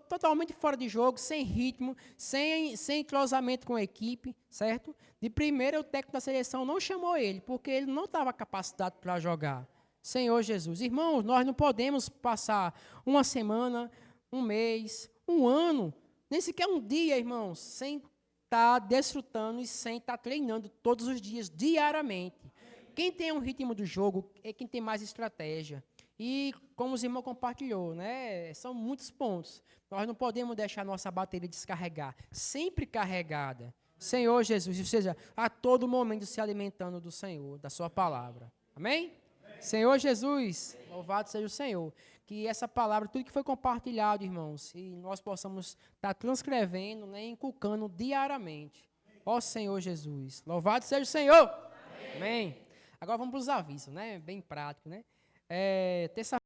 totalmente fora de jogo, sem ritmo, sem entrosamento com a equipe, certo? De primeira, o técnico da seleção não chamou ele, porque ele não estava capacitado para jogar. Senhor Jesus. Irmãos, nós não podemos passar uma semana, um mês, um ano, nem sequer um dia, irmãos, sem estar desfrutando e sem estar treinando todos os dias, diariamente. Quem tem um ritmo do jogo é quem tem mais estratégia. E, como os irmãos compartilhou, né, são muitos pontos. Nós não podemos deixar nossa bateria descarregar, sempre carregada. Senhor Jesus, ou seja, a todo momento se alimentando do Senhor, da sua palavra. Amém? Senhor Jesus, louvado seja o Senhor. Que essa palavra, tudo que foi compartilhado, irmãos, e nós possamos estar transcrevendo, né, inculcando diariamente. Ó Senhor Jesus, louvado seja o Senhor. Amém. Agora vamos para os avisos, né? Bem prático, né? Terça